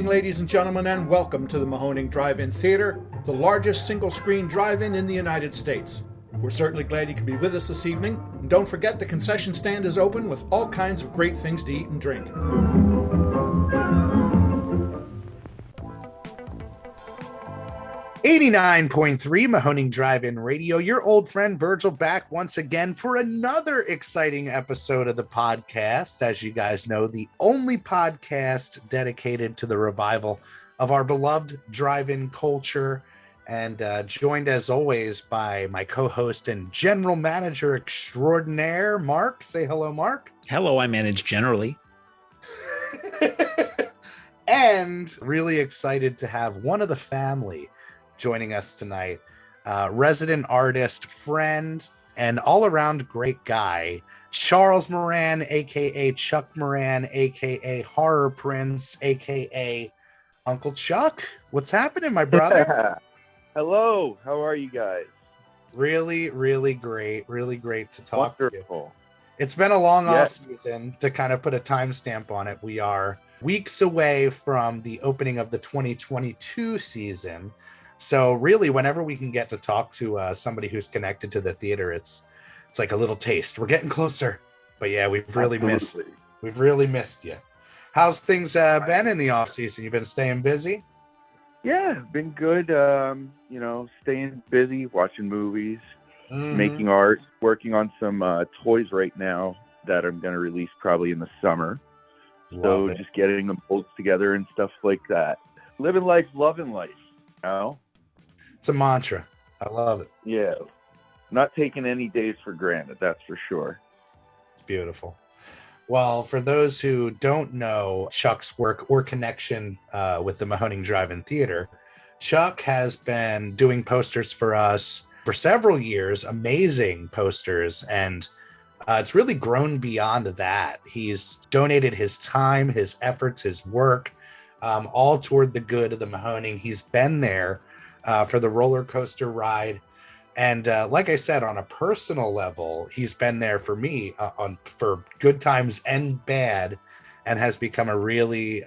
evening, ladies and gentlemen, and welcome to the Mahoning Drive-In Theater, the largest single-screen drive-in in the United States. We're certainly glad you could be with us this evening, and don't forget the concession stand is open with all kinds of great things to eat and drink. 89.3 Mahoning Drive-In Radio. Your old friend Virgil back once again for another exciting episode of the podcast. As you guys know, the only podcast dedicated to the revival of our beloved drive-in culture, and joined as always by my co-host and general manager extraordinaire, Mark. Say hello, Mark. Hello, I manage generally. And really excited to have one of the family joining us tonight, resident artist, friend, and all-around great guy, Charles Moran, aka Chuck Moran, aka Horror Prince, aka Uncle Chuck. What's happening, my brother? Hello, how are you guys? Really great to talk Wonderful. to you. It's been a long off season. To kind of put a timestamp on it, we are weeks away from the opening of the 2022 season. So really, whenever we can get to talk to somebody who's connected to the theater, it's like a little taste. We're getting closer. But yeah, we've really missed you. How's things been in the off season? You've been staying busy? Yeah, been good. Staying busy, watching movies, making art, working on some toys right now that I'm going to release probably in the summer. So just getting them pulled together and stuff like that. Living life, loving life. It's a mantra. I love it. Yeah. Not taking any days for granted, that's for sure. It's beautiful. Well, for those who don't know Chuck's work or connection with the Mahoning Drive-In Theater, Chuck has been doing posters for us for several years, amazing posters, and it's really grown beyond that. He's donated his time, his efforts, his work, all toward the good of the Mahoning. He's been there for the roller coaster ride. And like I said, on a personal level, he's been there for me for good times and bad, and has become a really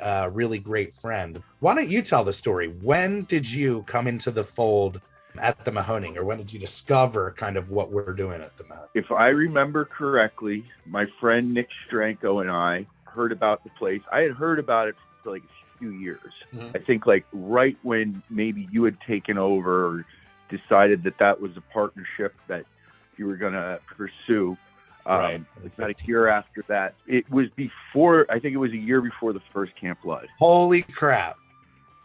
great friend. Why don't you tell the story? When did you come into the fold at the Mahoning, or when did you discover kind of what we're doing at the Mahoning? If I remember correctly, my friend Nick Stranko and I heard about the place. I had heard about it for like a few years. I think like right when maybe you had taken over or decided that was a partnership that you were going to pursue. Right. About a year after that. It was before, I think it was a year before the first Camp Blood. Holy crap.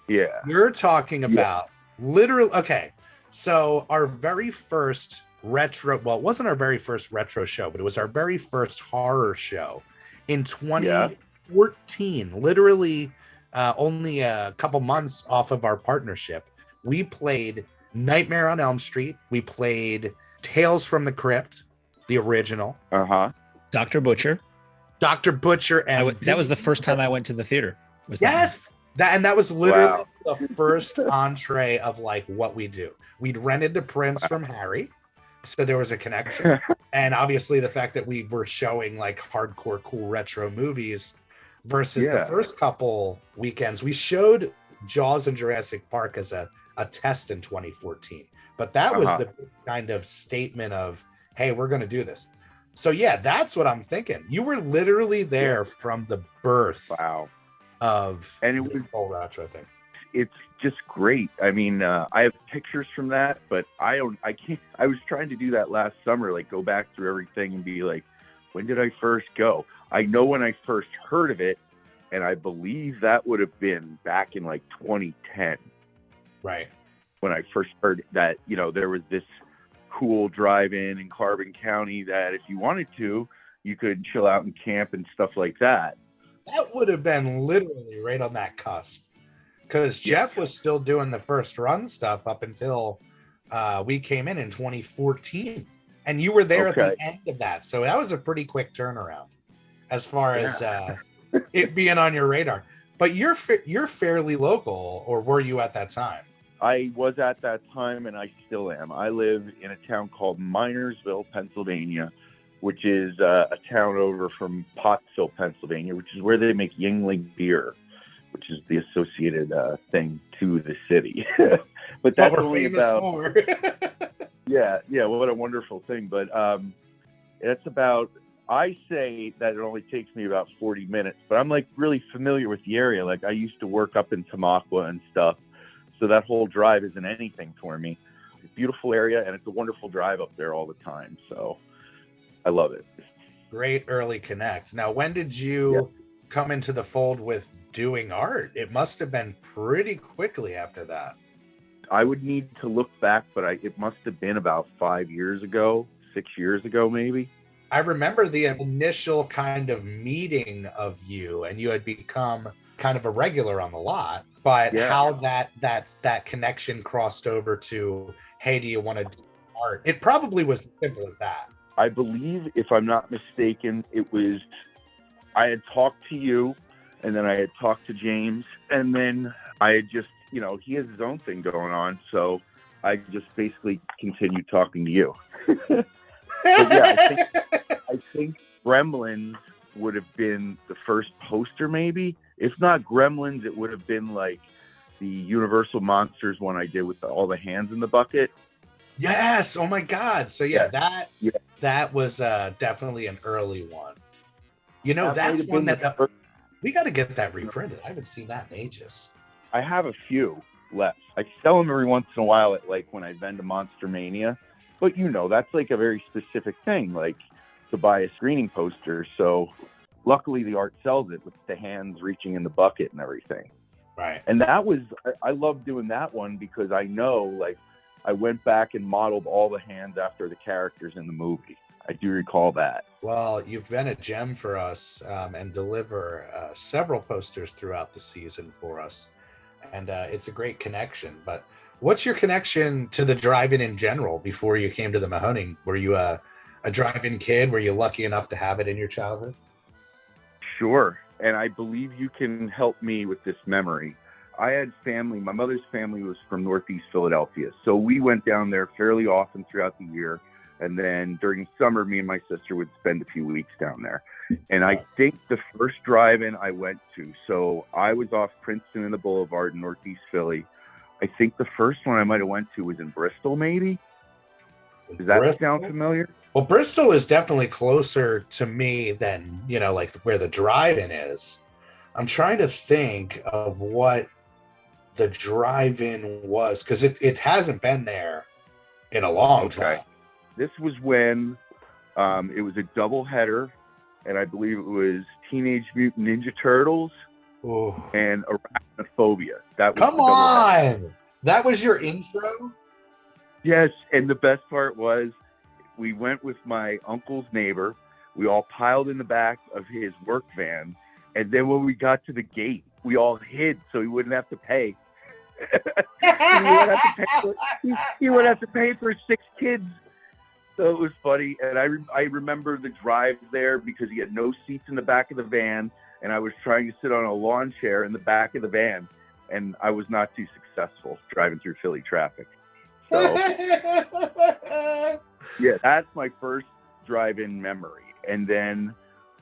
Yeah. You're talking about literally, okay. So our very first retro, well, it wasn't our very first retro show, but it was our very first horror show in 2014, literally only a couple months off of our partnership. We played Nightmare on Elm Street. We played Tales from the Crypt, the original. Dr. Butcher. And that was the first time I went to the theater. That was literally the first entree of like what we do. We'd rented the prints from Harry, so there was a connection. And obviously the fact that we were showing like hardcore cool retro movies versus the first couple weekends. We showed Jaws and Jurassic Park as a test in 2014, but that was the kind of statement of, hey, we're going to do this. So yeah, that's what I'm thinking. You were literally there from the birth of the whole retro thing. It's just great. I mean, I have pictures from that, but I can't. I was trying to do that last summer, like go back through everything and be like, when did I first go? I know when I first heard of it, and I believe that would have been back in like 2010. Right. When I first heard that, there was this cool drive-in in Carbon County that if you wanted to, you could chill out and camp and stuff like that. That would have been literally right on that cusp. Because Jeff was still doing the first run stuff up until we came in 2014. And you were there at the end of that. So that was a pretty quick turnaround as far as it being on your radar. But you're fairly local, or were you at that time? I was at that time, and I still am. I live in a town called Minersville, Pennsylvania, which is a town over from Pottsville, Pennsylvania, which is where they make Yingling beer. which is the associated thing to the city. But That's that's what we're only famous about for. yeah. What a wonderful thing. But it's about. I say that it only takes me about 40 minutes, but I'm like really familiar with the area. Like I used to work up in Tamaqua and stuff, so that whole drive isn't anything for me. It's a beautiful area, and it's a wonderful drive up there all the time. So I love it. Great early connect. Now, when did you come into the fold with doing art? It must have been pretty quickly after that. I would need to look back, but it must have been about 5 years ago, 6 years ago, maybe. I remember the initial kind of meeting of you, and you had become kind of a regular on the lot, but how that connection crossed over to, hey, do you want to do art? It probably was as simple as that. I believe, if I'm not mistaken, it was, I had talked to you, and then I had talked to James, and then I had just, he has his own thing going on, so I just basically continued talking to you. But yeah, I think Gremlins would have been the first poster, maybe. If not Gremlins, it would have been like the Universal Monsters one I did with all the hands in the bucket. Yes. Oh my God. So that was definitely an early one. That's one that we got to get that reprinted. I haven't seen that in ages. I have a few left. I sell them every once in a while at like when I vend a Monster Mania. But that's like a very specific thing, like to buy a screening poster. So luckily the art sells it with the hands reaching in the bucket and everything. Right. And that was, I love doing that one because I know, like, I went back and modeled all the hands after the characters in the movie. I do recall that. Well, you've been a gem for us and deliver several posters throughout the season for us. And it's a great connection. But what's your connection to the drive-in in general before you came to the Mahoning? Were you a drive-in kid? Were you lucky enough to have it in your childhood? Sure. And I believe you can help me with this memory. I had family. My mother's family was from Northeast Philadelphia. So we went down there fairly often throughout the year. And then during summer, me and my sister would spend a few weeks down there. And I think the first drive-in I went to, so I was off Princeton and the Boulevard in Northeast Philly. I think the first one I might have went to was in Bristol, maybe. Does that sound familiar? Well, Bristol is definitely closer to me than, like where the drive-in is. I'm trying to think of what the drive-in was, because it hasn't been there in a long time. This was when it was a double header, and I believe it was Teenage Mutant Ninja Turtles and Arachnophobia. That was Come on! That was your intro? Yes, and the best part was we went with my uncle's neighbor. We all piled in the back of his work van, and then when we got to the gate, we all hid so he wouldn't have to pay. He would have to pay for 6 kids. So it was funny, and I remember the drive there because he had no seats in the back of the van, and I was trying to sit on a lawn chair in the back of the van, and I was not too successful driving through Philly traffic. So, yeah, that's my first drive-in memory. And then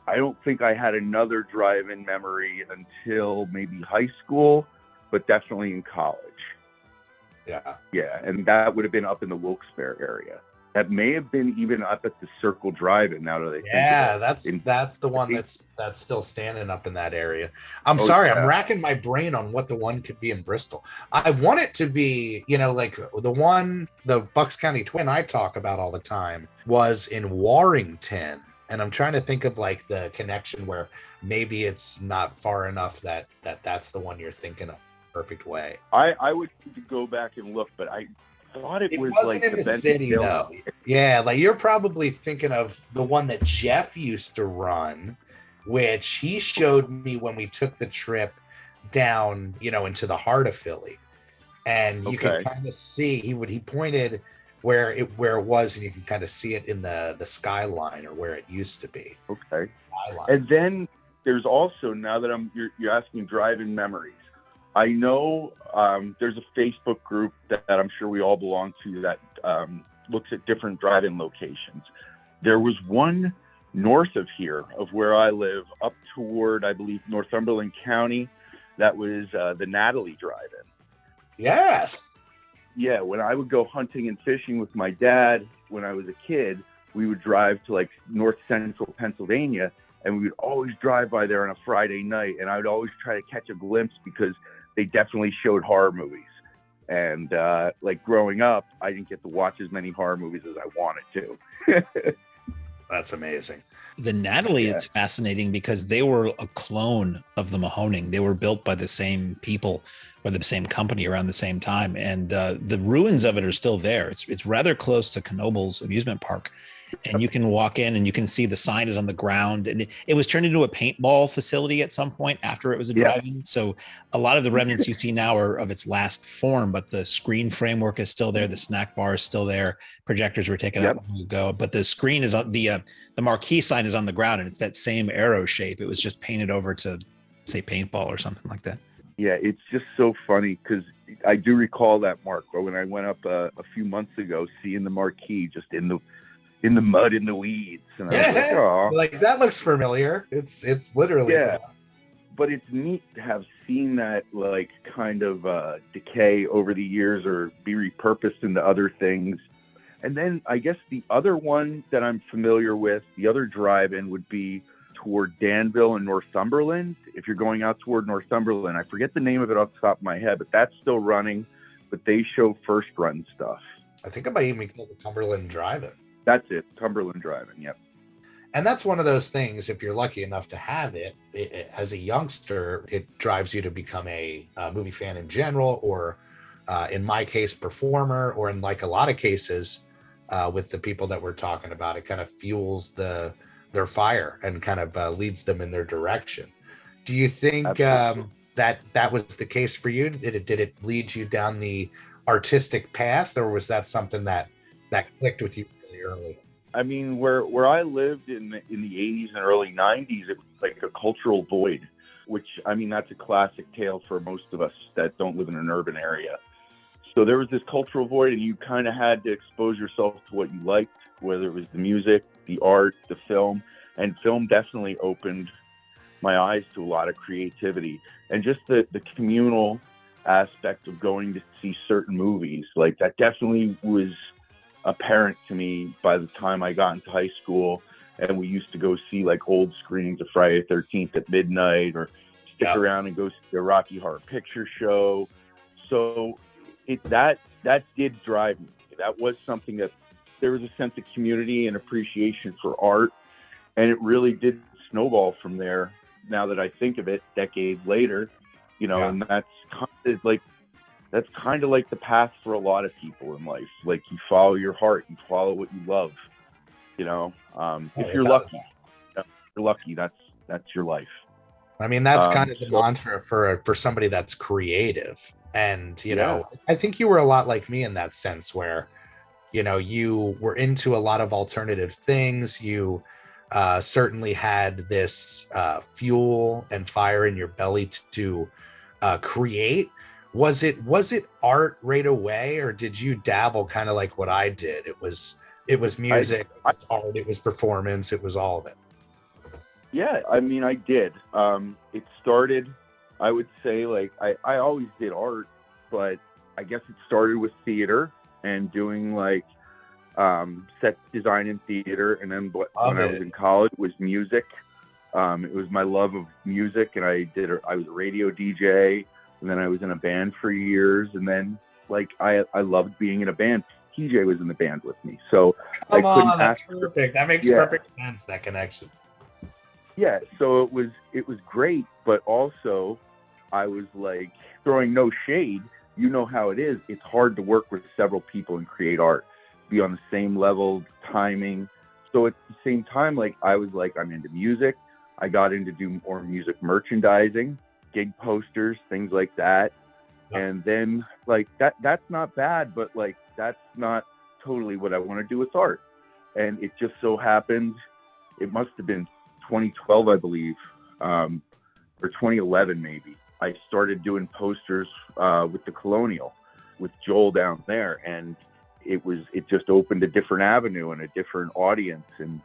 I don't think I had another drive-in memory until maybe high school, but definitely in college. Yeah. Yeah, and that would have been up in the Wilkes-Barre area. That may have been even up at the Circle Drive-In. Now that I think about it. That's the one that's still standing up in that area. I'm sorry, I'm racking my brain on what the one could be in Bristol. I want it to be, like the Bucks County Twin I talk about all the time was in Warrington, and I'm trying to think of like the connection where maybe it's not far enough that's the one you're thinking of. Perfect way. I would need to go back and look, but I thought it was wasn't like in the city though. Yeah, like you're probably thinking of the one that Jeff used to run, which he showed me when we took the trip down, into the heart of Philly, and you can kind of see he pointed where it was, and you can kind of see it in the skyline or where it used to be. Okay. And then there's also, now that you're asking drive-in memories. I know there's a Facebook group that I'm sure we all belong to that looks at different drive-in locations. There was one north of here, of where I live, up toward, I believe, Northumberland County, That was the Natalie Drive-In. Yes. Yeah, when I would go hunting and fishing with my dad when I was a kid, we would drive to like north central Pennsylvania, and we would always drive by there on a Friday night, and I would always try to catch a glimpse because they definitely showed horror movies. And like growing up, I didn't get to watch as many horror movies as I wanted to. That's amazing. The Natalie, Yeah. it's fascinating because they were a clone of the Mahoning. They were built by the same people or the same company around the same time. And the ruins of it are still there. It's rather close to Knobel's amusement park. And you can walk in and you can see the sign is on the ground. And it was turned into a paintball facility at some point after it was a drive-in. So a lot of the remnants you see now are of its last form, but the screen framework is still there. The snack bar is still there. Projectors were taken out long ago, but the screen is on the marquee sign is on the ground, and it's that same arrow shape. It was just painted over to say paintball or something like that. Yeah, it's just so funny because I do recall that, Mark, when I went up a few months ago, seeing the marquee just in the mud, in the weeds. And I was like, oh. Like, that looks familiar. It's literally. Yeah. But it's neat to have seen that, like, kind of decay over the years or be repurposed into other things. And then I guess the other one that I'm familiar with, the other drive-in would be toward Danville and Northumberland. If you're going out toward Northumberland, I forget the name of it off the top of my head, but that's still running. But they show first run stuff. I think it might even call the Cumberland Drive-In. That's it, Cumberland Drive-In, yep. And that's one of those things, if you're lucky enough to have it, as a youngster, it drives you to become a movie fan in general, or in my case, performer, or in like a lot of cases with the people that we're talking about, it kind of fuels their fire and kind of leads them in their direction. Do you think that was the case for you? Did it lead you down the artistic path, or was that something that clicked with you really early? I mean, where I lived in the 80s and early 90s, it was like a cultural void, which, I mean, that's a classic tale for most of us that don't live in an urban area. So there was this cultural void, and you kind of had to expose yourself to what you liked, whether it was the music, the art, the film. And film definitely opened my eyes to a lot of creativity. And just the communal aspect of going to see certain movies, like that definitely was apparent to me by the time I got into high school, and we used to go see like old screenings of Friday the 13th at midnight, or stick around and go see a Rocky Horror Picture Show. So that did drive me. That was something that there was a sense of community and appreciation for art, and it really did snowball from there. Now that I think of it, decades later, and that's kind of like the path for a lot of people in life. Like, you follow your heart, you follow what you love. If you're lucky, that's your life. I mean, that's kind of the mantra for somebody that's creative. And, I think you were a lot like me in that sense where, you were into a lot of alternative things. You certainly had this fuel and fire in your belly to create. Was it art right away, or did you dabble kind of like what I did? It was music, it was art, it was performance, it was all of it. Yeah, I mean, I did. It started, I would say, like, I always did art, but I guess it started with theater and doing like set design in theater. And then when I was in college, it was music. It was my love of music, and I was a radio DJ, and then I was in a band for years. And then, like, I loved being in a band. TJ was in the band with me, so I couldn't ask. Perfect. That makes perfect sense. That connection. Yeah, so it was great, but also I was like, throwing no shade. You know how it is. It's hard to work with several people and create art, be on the same level, timing. So at the same time, like, I was like, I'm into music. I got into do more music merchandising, gig posters, things like that. Yeah. And then, like, that's not bad, but like, that's not totally what I want to do with art. And it just so happened, it must have been 2012, I believe, or 2011 maybe. I started doing posters with the Colonial, with Joel down there, and it just opened a different avenue and a different audience, and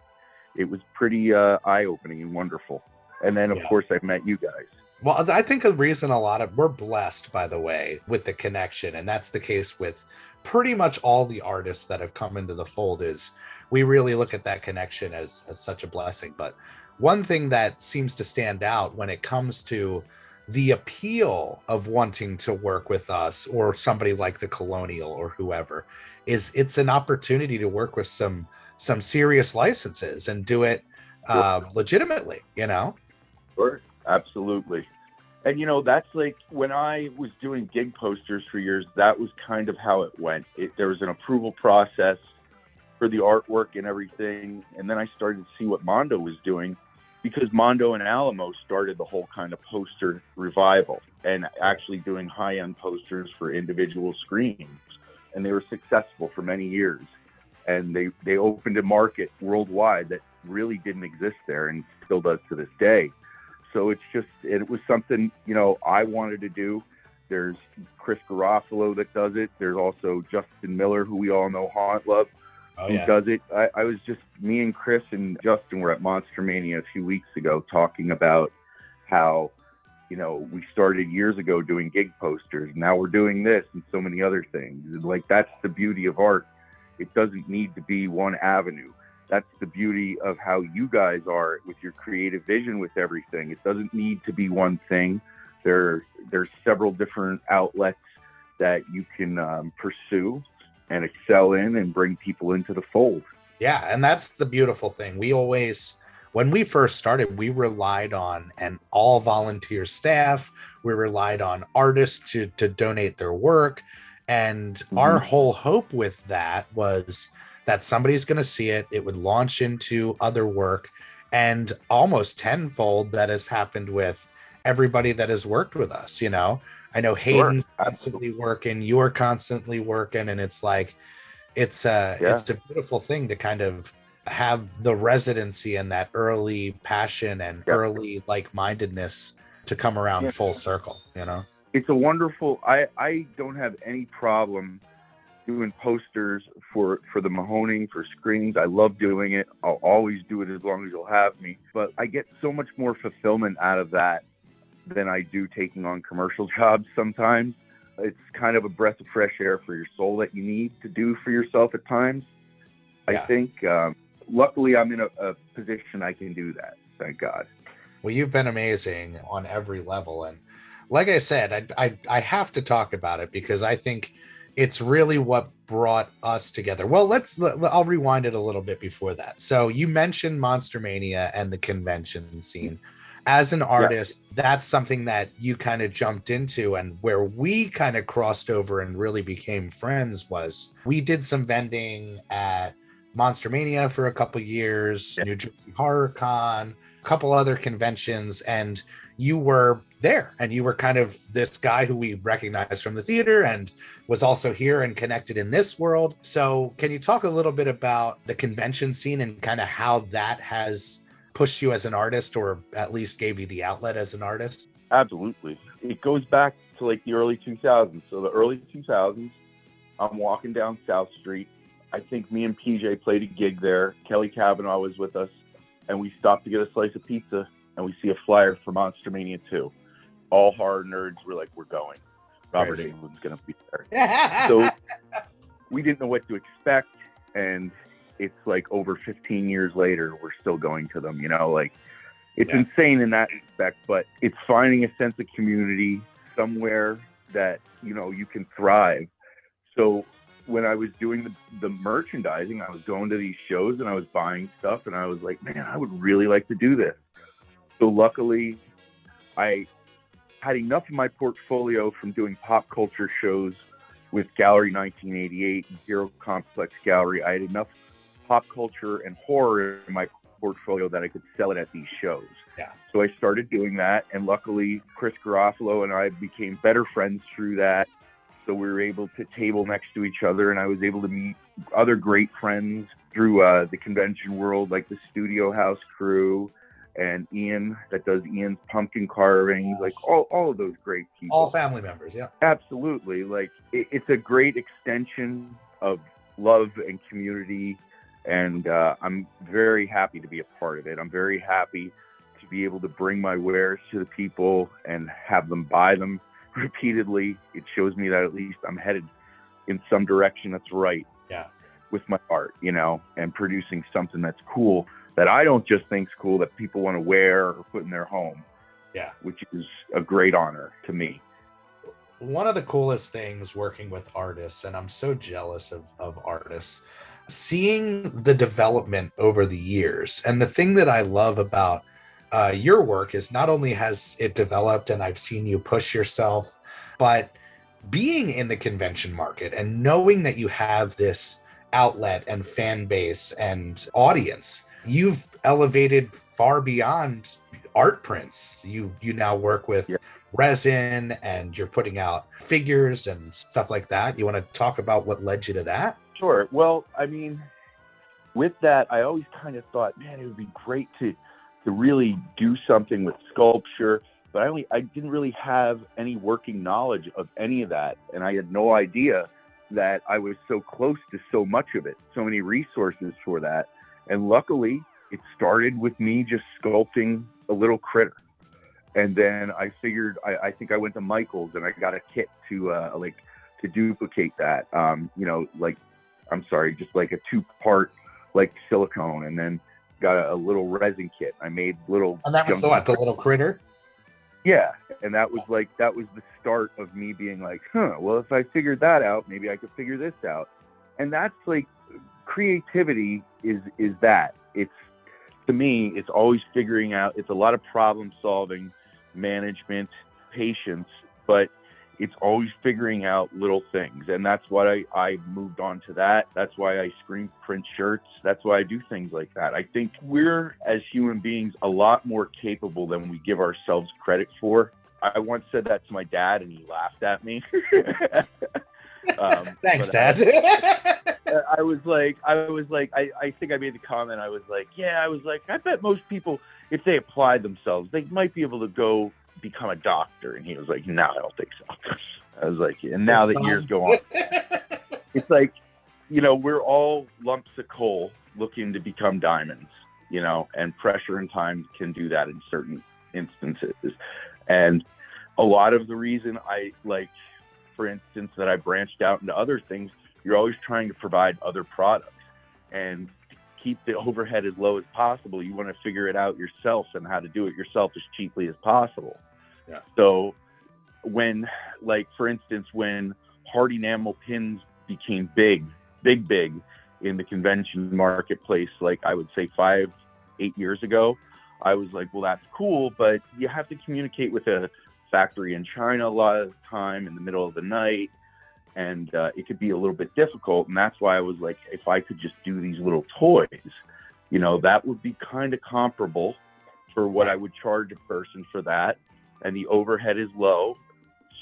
it was pretty eye-opening and wonderful. And then, of course, I met you guys. Well, I think the reason we're blessed, by the way, with the connection, and that's the case with pretty much all the artists that have come into the fold, is we really look at that connection as such a blessing. But one thing that seems to stand out when it comes to the appeal of wanting to work with us or somebody like the Colonial or whoever is it's an opportunity to work with some serious licenses and do it legitimately, you know? Sure, absolutely. And that's like when I was doing gig posters for years, that was kind of how it went. There was an approval process for the artwork and everything. And then I started to see what Mondo was doing, because Mondo and Alamo started the whole kind of poster revival and actually doing high-end posters for individual screens. And they were successful for many years. And they opened a market worldwide that really didn't exist there and still does to this day. So it was something, I wanted to do. There's Chris Garofalo that does it. There's also Justin Miller, who we all know, Haunt Love, who does it. I was me and Chris and Justin were at Monster Mania a few weeks ago talking about how, we started years ago doing gig posters. Now we're doing this and so many other things. And like, that's the beauty of art. It doesn't need to be one avenue. That's the beauty of how you guys are with your creative vision with everything. It doesn't need to be one thing. There's several different outlets that you can pursue and excel in and bring people into the fold. Yeah, and that's the beautiful thing. When we first started, we relied on an all volunteer staff. We relied on artists to donate their work. And our whole hope with that was that somebody's going to see it. It would launch into other work, and almost tenfold that has happened with everybody that has worked with us. I know Hayden's constantly working, you're constantly working, and it's like, it's a beautiful thing to kind of have the residency and that early passion and early like-mindedness to come around full circle, It's a wonderful, I don't have any problem doing posters for the Mahoning, for screens. I love doing it. I'll always do it as long as you'll have me. But I get so much more fulfillment out of that than I do taking on commercial jobs sometimes. It's kind of a breath of fresh air for your soul that you need to do for yourself at times. I think, luckily, I'm in a position I can do that. Thank God. Well, you've been amazing on every level. And like I said, I have to talk about it because I think it's really what brought us together. Well, I'll rewind it a little bit before that. So you mentioned Monster Mania and the convention scene. As an artist, that's something that you kind of jumped into, and where we kind of crossed over and really became friends was we did some vending at Monster Mania for a couple years, New Jersey Horror Con, a couple other conventions, and you were there, and you were kind of this guy who we recognized from the theater and was also here and connected in this world. So can you talk a little bit about the convention scene and kind of how that has pushed you as an artist, or at least gave you the outlet as an artist? Absolutely. It goes back to like the early 2000s. So the early 2000s, I'm walking down South Street. I think me and PJ played a gig there. Kelly Kavanaugh was with us, and we stopped to get a slice of pizza, and we see a flyer for Monster Mania 2. All horror nerds were like, we're going. Robert Englund's going to be there. So we didn't know what to expect, and it's like over 15 years later, we're still going to them, it's insane in that respect, but it's finding a sense of community somewhere that, you can thrive. So when I was doing the merchandising, I was going to these shows and I was buying stuff, and I was like, man, I would really like to do this. So luckily I had enough of my portfolio from doing pop culture shows with Gallery 1988 and Hero Complex Gallery. I had enough pop culture and horror in my portfolio that I could sell it at these shows. So I started doing that, and luckily Chris Garofalo and I became better friends through that. So we were able to table next to each other, and I was able to meet other great friends through the convention world, like the Studio House crew and Ian that does Ian's pumpkin carvings, like all of those great people. All family members, yeah. Absolutely. Like it's a great extension of love and community. And I'm very happy to be a part of it. I'm very happy to be able to bring my wares to the people and have them buy them repeatedly, it shows me that at least I'm headed in some direction that's right. Yeah. With my art, and producing something that's cool, that I don't just think's cool, that people want to wear or put in their home. Yeah. Which is a great honor to me. One of the coolest things working with artists, and I'm so jealous of artists, seeing the development over the years. And the thing that I love about your work is not only has it developed and I've seen you push yourself, but being in the convention market and knowing that you have this outlet and fan base and audience, you've elevated far beyond art prints. You now work with resin, and you're putting out figures and stuff like that. You want to talk about what led you to that? Sure. Well, I mean, with that, I always kind of thought, man, it would be great to really do something with sculpture, but I didn't really have any working knowledge of any of that, and I had no idea that I was so close to so much of it, so many resources for that. And luckily, it started with me just sculpting a little critter. And then I figured, I think I went to Michael's and I got a kit to duplicate that. Just like a 2-part like silicone, and then got a little resin kit. I made little. And that was the little critter? Yeah. And that was the start of me being like, well, if I figured that out, maybe I could figure this out. And that's like, creativity is that. It's, to me, it's always figuring out. It's a lot of problem solving, management, patience, but it's always figuring out little things. And that's why I moved on to that. That's why I screen print shirts. That's why I do things like that. I think we're, as human beings, a lot more capable than we give ourselves credit for. I once said that to my dad and he laughed at me. Thanks, Dad. I think I made the comment. I was like, I bet most people, if they applied themselves, they might be able to go become a doctor. And he was like, no, I don't think so. I was like, and now that years go on, it's like, we're all lumps of coal looking to become diamonds, and pressure and time can do that in certain instances. And a lot of the reason for instance, that I branched out into other things, you're always trying to provide other products and keep the overhead as low as possible. You want to figure it out yourself and how to do it yourself as cheaply as possible. Yeah. So when, for instance, when hard enamel pins became big in the convention marketplace, I would say 5-8 years ago, I was like, well, that's cool, but you have to communicate with a factory in China a lot of the time in the middle of the night. And it could be a little bit difficult. And that's why I was like, if I could just do these little toys, that would be kind of comparable for what I would charge a person for that. And the overhead is low.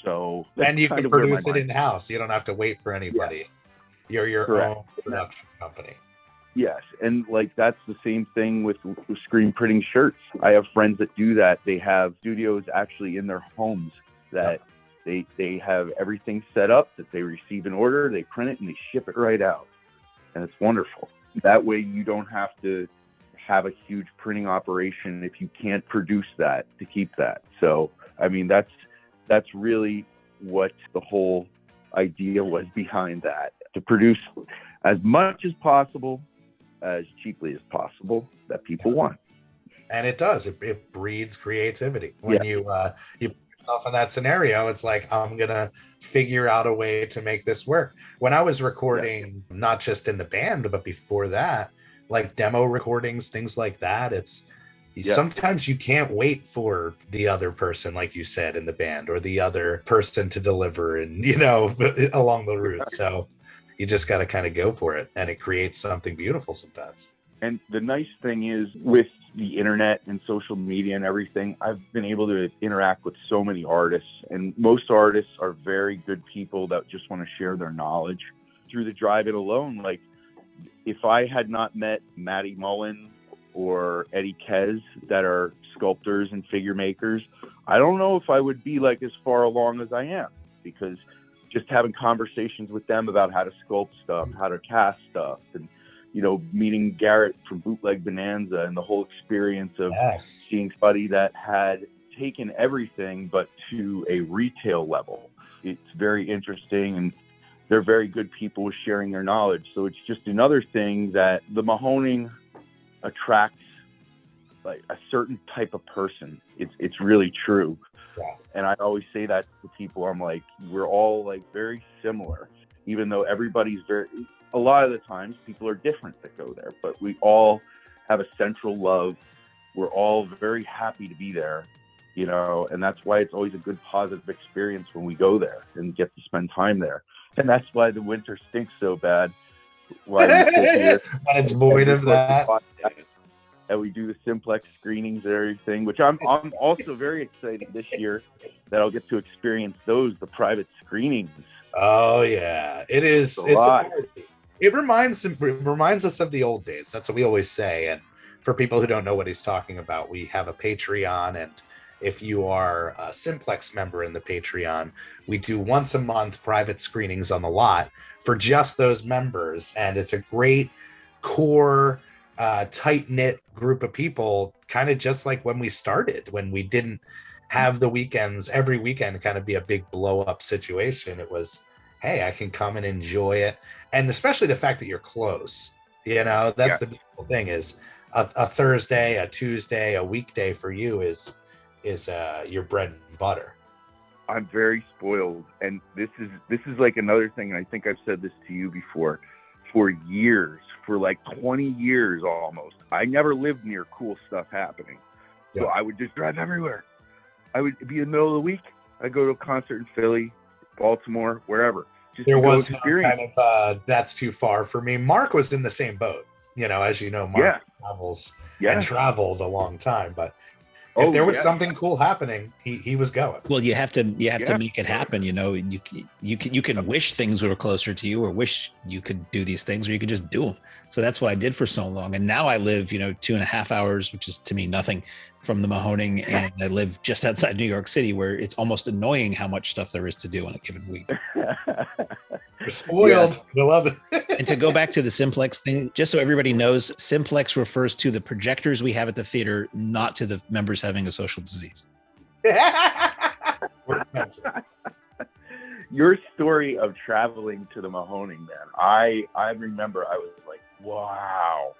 So and you can produce it in-house. You don't have to wait for anybody. Yeah. You're your own production company. Yes. And that's the same thing with screen printing shirts. I have friends that do that. They have studios actually in their homes that they have everything set up, that they receive an order, they print it, and they ship it right out. And it's wonderful. That way you don't have to have a huge printing operation if you can't produce that to keep that. So, I mean, that's really what the whole idea was behind that, to produce as much as possible, as cheaply as possible, that people want. And it does. It breeds creativity. When you put yourself in that scenario, it's like, I'm going to figure out a way to make this work. When I was recording, not just in the band, but before that, demo recordings, things like that, sometimes you can't wait for the other person, like you said, in the band, or the other person to deliver and, along the route. So you just got to kind of go for it, and it creates something beautiful sometimes. And the nice thing is, with the internet and social media and everything, I've been able to interact with so many artists, and most artists are very good people that just want to share their knowledge. Through the drive-in alone, if I had not met Matty Mullen or Eddie Kez, that are sculptors and figure makers, I don't know if I would be as far along as I am, because just having conversations with them about how to sculpt stuff, how to cast stuff, and meeting Garrett from Bootleg Bonanza and the whole experience of Yes. seeing somebody that had taken everything but to a retail level. It's very interesting, and they're very good people with sharing their knowledge. So it's just another thing that the Mahoning attracts like a certain type of person. It's really true. Yeah. And I always say that to people. I'm like, we're all like very similar, even though everybody's a lot of the times people are different that go there, but we all have a central love. We're all very happy to be there, and that's why it's always a good positive experience when we go there and get to spend time there. And that's why the winter stinks so bad. Why we sit here when it's void of that. And we do the simplex screenings and everything, which I'm also very excited this year that I'll get to experience the private screenings. Oh yeah, it is. It reminds us of the old days. That's what we always say. And for people who don't know what he's talking about, we have a Patreon, and if you are a Simplex member in the Patreon, we do once a month private screenings on the lot for just those members, and it's a great core tight-knit group of people, kind of just like when we started, when we didn't have the weekends every weekend kind of be a big blow-up situation. It was, hey, I can come and enjoy it. And especially the fact that you're close, that's the beautiful thing, is a Thursday, a Tuesday, a weekday for you is your bread and butter. I'm very spoiled, and this is like another thing, and I think I've said this to you before. For years, for like 20 years almost, I never lived near cool stuff happening. So I would just drive everywhere. I would be in the middle of the week. I'd go to a concert in Philly, Baltimore, wherever. There was no kind of that's too far for me. Mark was in the same boat. As you know, Mark travels and traveled a long time, but if there was something cool happening, he was going. Well, you have to make it happen. You can wish things were closer to you, or wish you could do these things, or you could just do them. So that's what I did for so long. And now I live, 2.5 hours, which is to me nothing, from the Mahoning, and I live just outside New York City, where it's almost annoying how much stuff there is to do on a given week. You're spoiled. I love it. And to go back to the Simplex thing, just so everybody knows, Simplex refers to the projectors we have at the theater, not to the members having a social disease. Your story of traveling to the Mahoning, man, I remember I was like, wow.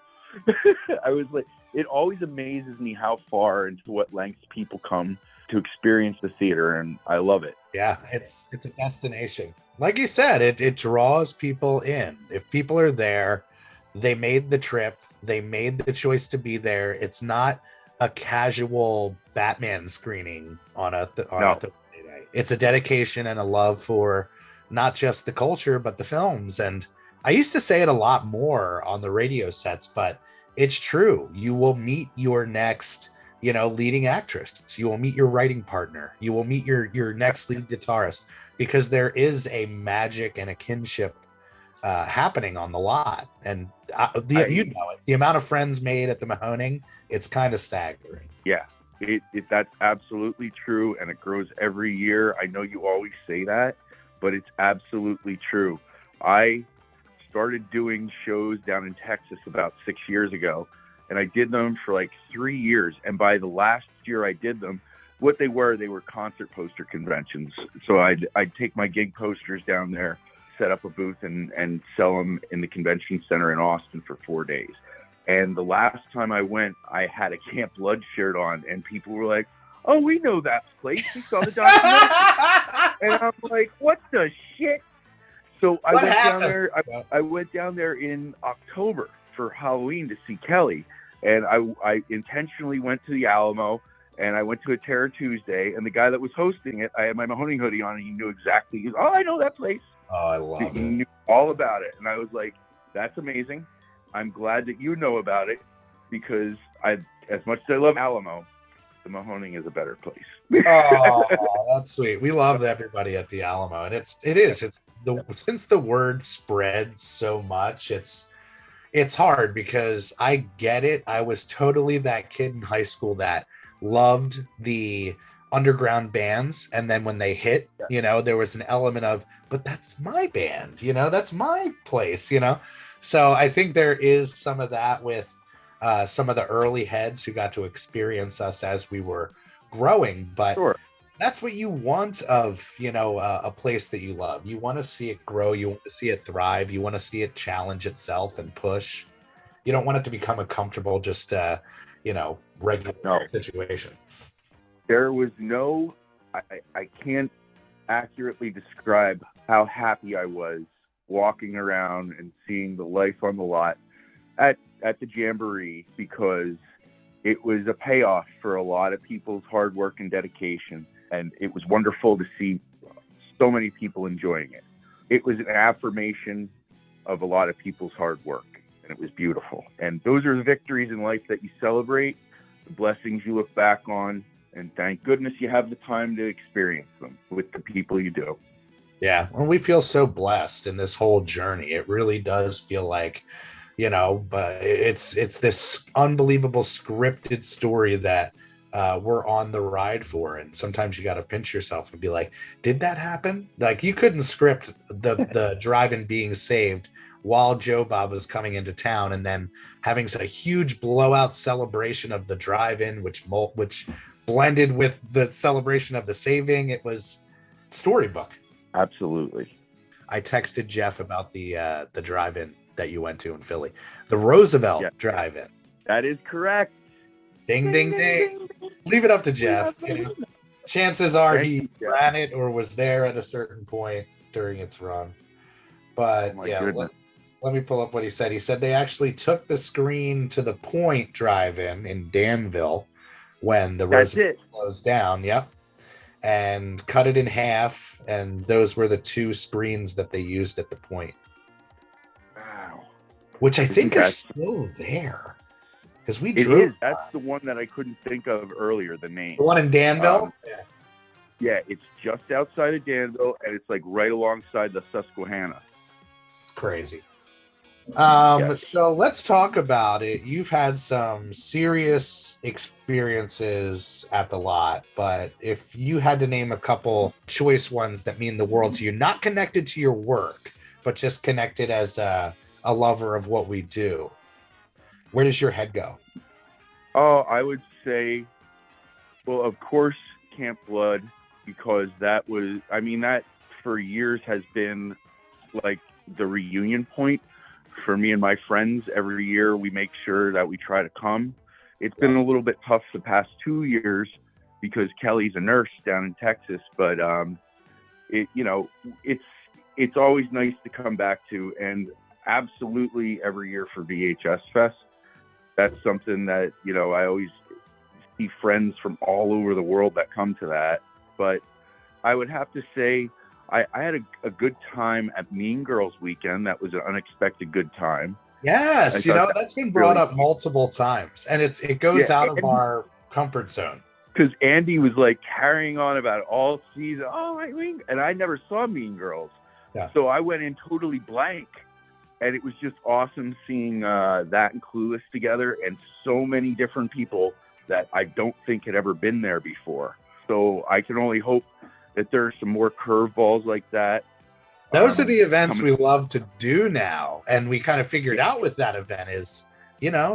I was like, it always amazes me how far and to what lengths people come to experience the theater, and I love it. Yeah, it's a destination. Like you said, it draws people in. If people are there, they made the trip, they made the choice to be there. It's not a casual Batman screening on a Thursday night. It's a dedication and a love for not just the culture, but the films. And I used to say it a lot more on the radio sets, but it's true. You will meet your next, leading actress. You will meet your writing partner. You will meet your next lead guitarist, because there is a magic and a kinship happening on the lot. And the amount of friends made at the Mahoning, it's kind of staggering. Yeah, that's absolutely true, and it grows every year. I know you always say that, but it's absolutely true. I started doing shows down in Texas about 6 years ago, and I did them for like 3 years. And by the last year I did them, they were concert poster conventions. So I'd take my gig posters down there, set up a booth, and sell them in the convention center in Austin for 4 days. And the last time I went, I had a Camp Blood shirt on, and people were like, "Oh, we know that place. We saw the documentary." And I'm like, "What the shit?" So I went down there in October for Halloween to see Kelly, and I intentionally went to the Alamo, and I went to a Terror Tuesday, and the guy that was hosting it, I had my Mahoning hoodie on, and he knew exactly. He goes, "Oh, I know that place." Oh, I love it. He knew all about it, and I was like, "That's amazing. I'm glad that you know about it, because as much as I love Alamo, the Mahoning is a better place." Oh, that's sweet. We love everybody at the Alamo, and since the word spread so much, it's hard, because I get it. I was totally that kid in high school that loved the underground bands, and then when they hit, there was an element of, but that's my band, that's my place, So I think there is some of that with some of the early heads who got to experience us as we were growing. But Sure. that's what you want of, a place that you love. You want to see it grow. You want to see it thrive. You want to see it challenge itself and push. You don't want it to become a comfortable, just, regular situation. There was no, I can't accurately describe how happy I was walking around and seeing the life on the lot at the Jamboree, because it was a payoff for a lot of people's hard work and dedication. And it was wonderful to see so many people enjoying it. It was an affirmation of a lot of people's hard work, and it was beautiful. And those are the victories in life that you celebrate, the blessings you look back on, and thank goodness you have the time to experience them with the people you do. Yeah, well, we feel so blessed in this whole journey. It really does feel like, but it's this unbelievable scripted story that we're on the ride for. And sometimes you got to pinch yourself and be like, did that happen? Like, you couldn't script the drive-in being saved while Joe Bob was coming into town, and then having a huge blowout celebration of the drive-in, which blended with the celebration of the saving. It was storybook. Absolutely. I texted Jeff about the drive-in that you went to in Philly, the Roosevelt Drive-in. That is correct. Ding, ding, ding. Leave it up to Jeff. Chances are he ran it or was there at a certain point during its run. But let me pull up what he said. He said they actually took the screen to the Point Drive-in in Danville when the Roosevelt closed down. Yep. And cut it in half, and those were the two screens that they used at the Point. Wow. Which I think are still there. Because we drove. It is. That's the one that I couldn't think of earlier, the name. The one in Danville? Yeah, it's just outside of Danville, and it's like right alongside the Susquehanna. It's crazy. So let's talk about it. You've had some serious experiences at the lot, but if you had to name a couple choice ones that mean the world to you, not connected to your work, but just connected as a lover of what we do, where does your head go? Oh, I would say, well, of course, Camp Blood, because that for years has been like the reunion point for me and my friends. Every year we make sure that we try to come. It's been a little bit tough the past 2 years because Kelly's a nurse down in Texas, but it's always nice to come back to, and absolutely every year for VHS Fest. That's something that, I always see friends from all over the world that come to that. But I would have to say I had a good time at Mean Girls weekend. That was an unexpected good time. Yes, that's been brought up multiple times, and it goes out of our comfort zone. Because Andy was like carrying on about all season. And I never saw Mean Girls, so I went in totally blank, and it was just awesome seeing that and Clueless together, and so many different people that I don't think had ever been there before. So I can only hope that there are some more curveballs like that. Those are the events we love to do now. And we kind of figured out with that event is,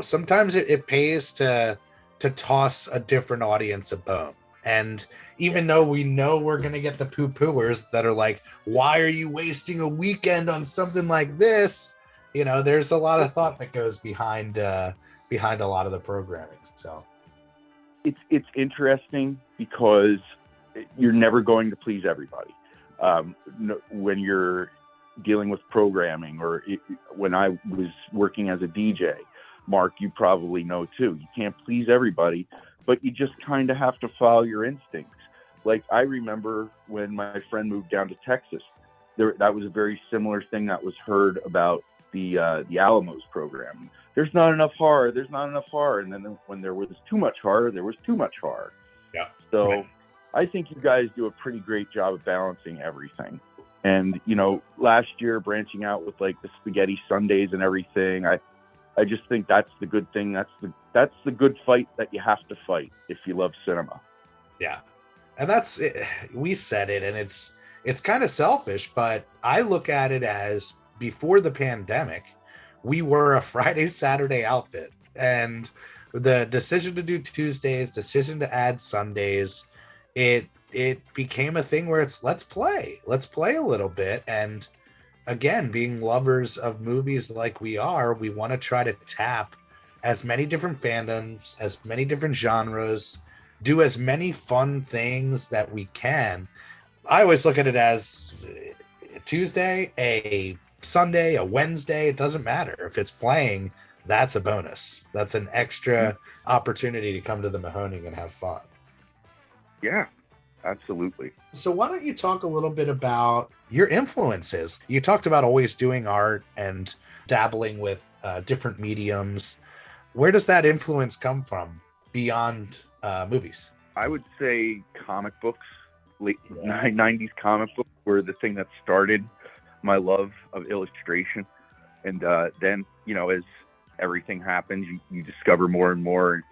sometimes it pays to toss a different audience a bone. And even though we know we're going to get the poo-pooers that are like, why are you wasting a weekend on something like this? There's a lot of thought that goes behind a lot of the programming. So it's interesting because you're never going to please everybody. When you're dealing with programming, or when I was working as a DJ, Mark, you probably know too, you can't please everybody, but you just kind of have to follow your instincts. Like, I remember when my friend moved down to Texas, that was a very similar thing that was heard about the Alamos program. There's not enough horror. And then when there was too much horror, there was too much horror. Yeah. So right. I think you guys do a pretty great job of balancing everything. And, last year branching out with like the spaghetti Sundays and everything, I just think that's the good thing. That's the good fight that you have to fight if you love cinema. Yeah. And that's it. We said it, and it's kind of selfish, but I look at it as before the pandemic, we were a Friday, Saturday outfit. And the decision to do Tuesdays, decision to add Sundays, it became a thing where it's let's play a little bit. And again, being lovers of movies like we are, we want to try to tap as many different fandoms, as many different genres, do as many fun things that we can. I always look at it as a Tuesday, a Sunday, a Wednesday. It doesn't matter. If it's playing, that's a bonus. That's an extra opportunity to come to the Mahoning and have fun. Yeah, absolutely. So why don't you talk a little bit about your influences? You talked about always doing art and dabbling with different mediums. Where does that influence come from beyond movies? I would say comic books, late 90s comic books were the thing that started my love of illustration. And then, as everything happens, you discover more and more.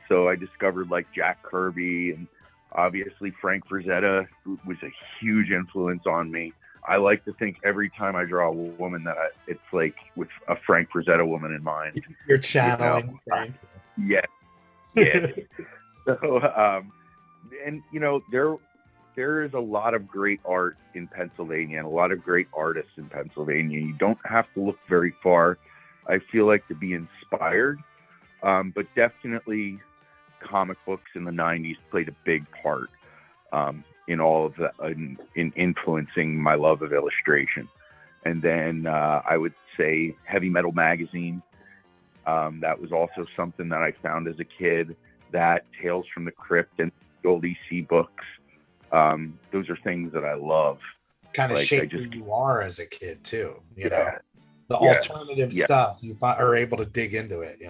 So I discovered like Jack Kirby, and obviously Frank Frazetta was a huge influence on me. I like to think every time I draw a woman that it's like with a Frank Frazetta woman in mind. You're channeling Frank. Yeah. So, and there is a lot of great art in Pennsylvania and a lot of great artists in Pennsylvania. You don't have to look very far, I feel like, to be inspired. But definitely comic books in the 90s played a big part in all of that, in influencing my love of illustration. And then I would say Heavy Metal Magazine. That was also something that I found as a kid. That Tales from the Crypt and the old EC books. Those are things that I love. Kind of like, shaped who you are as a kid too. You know, the alternative stuff, you are able to dig into it.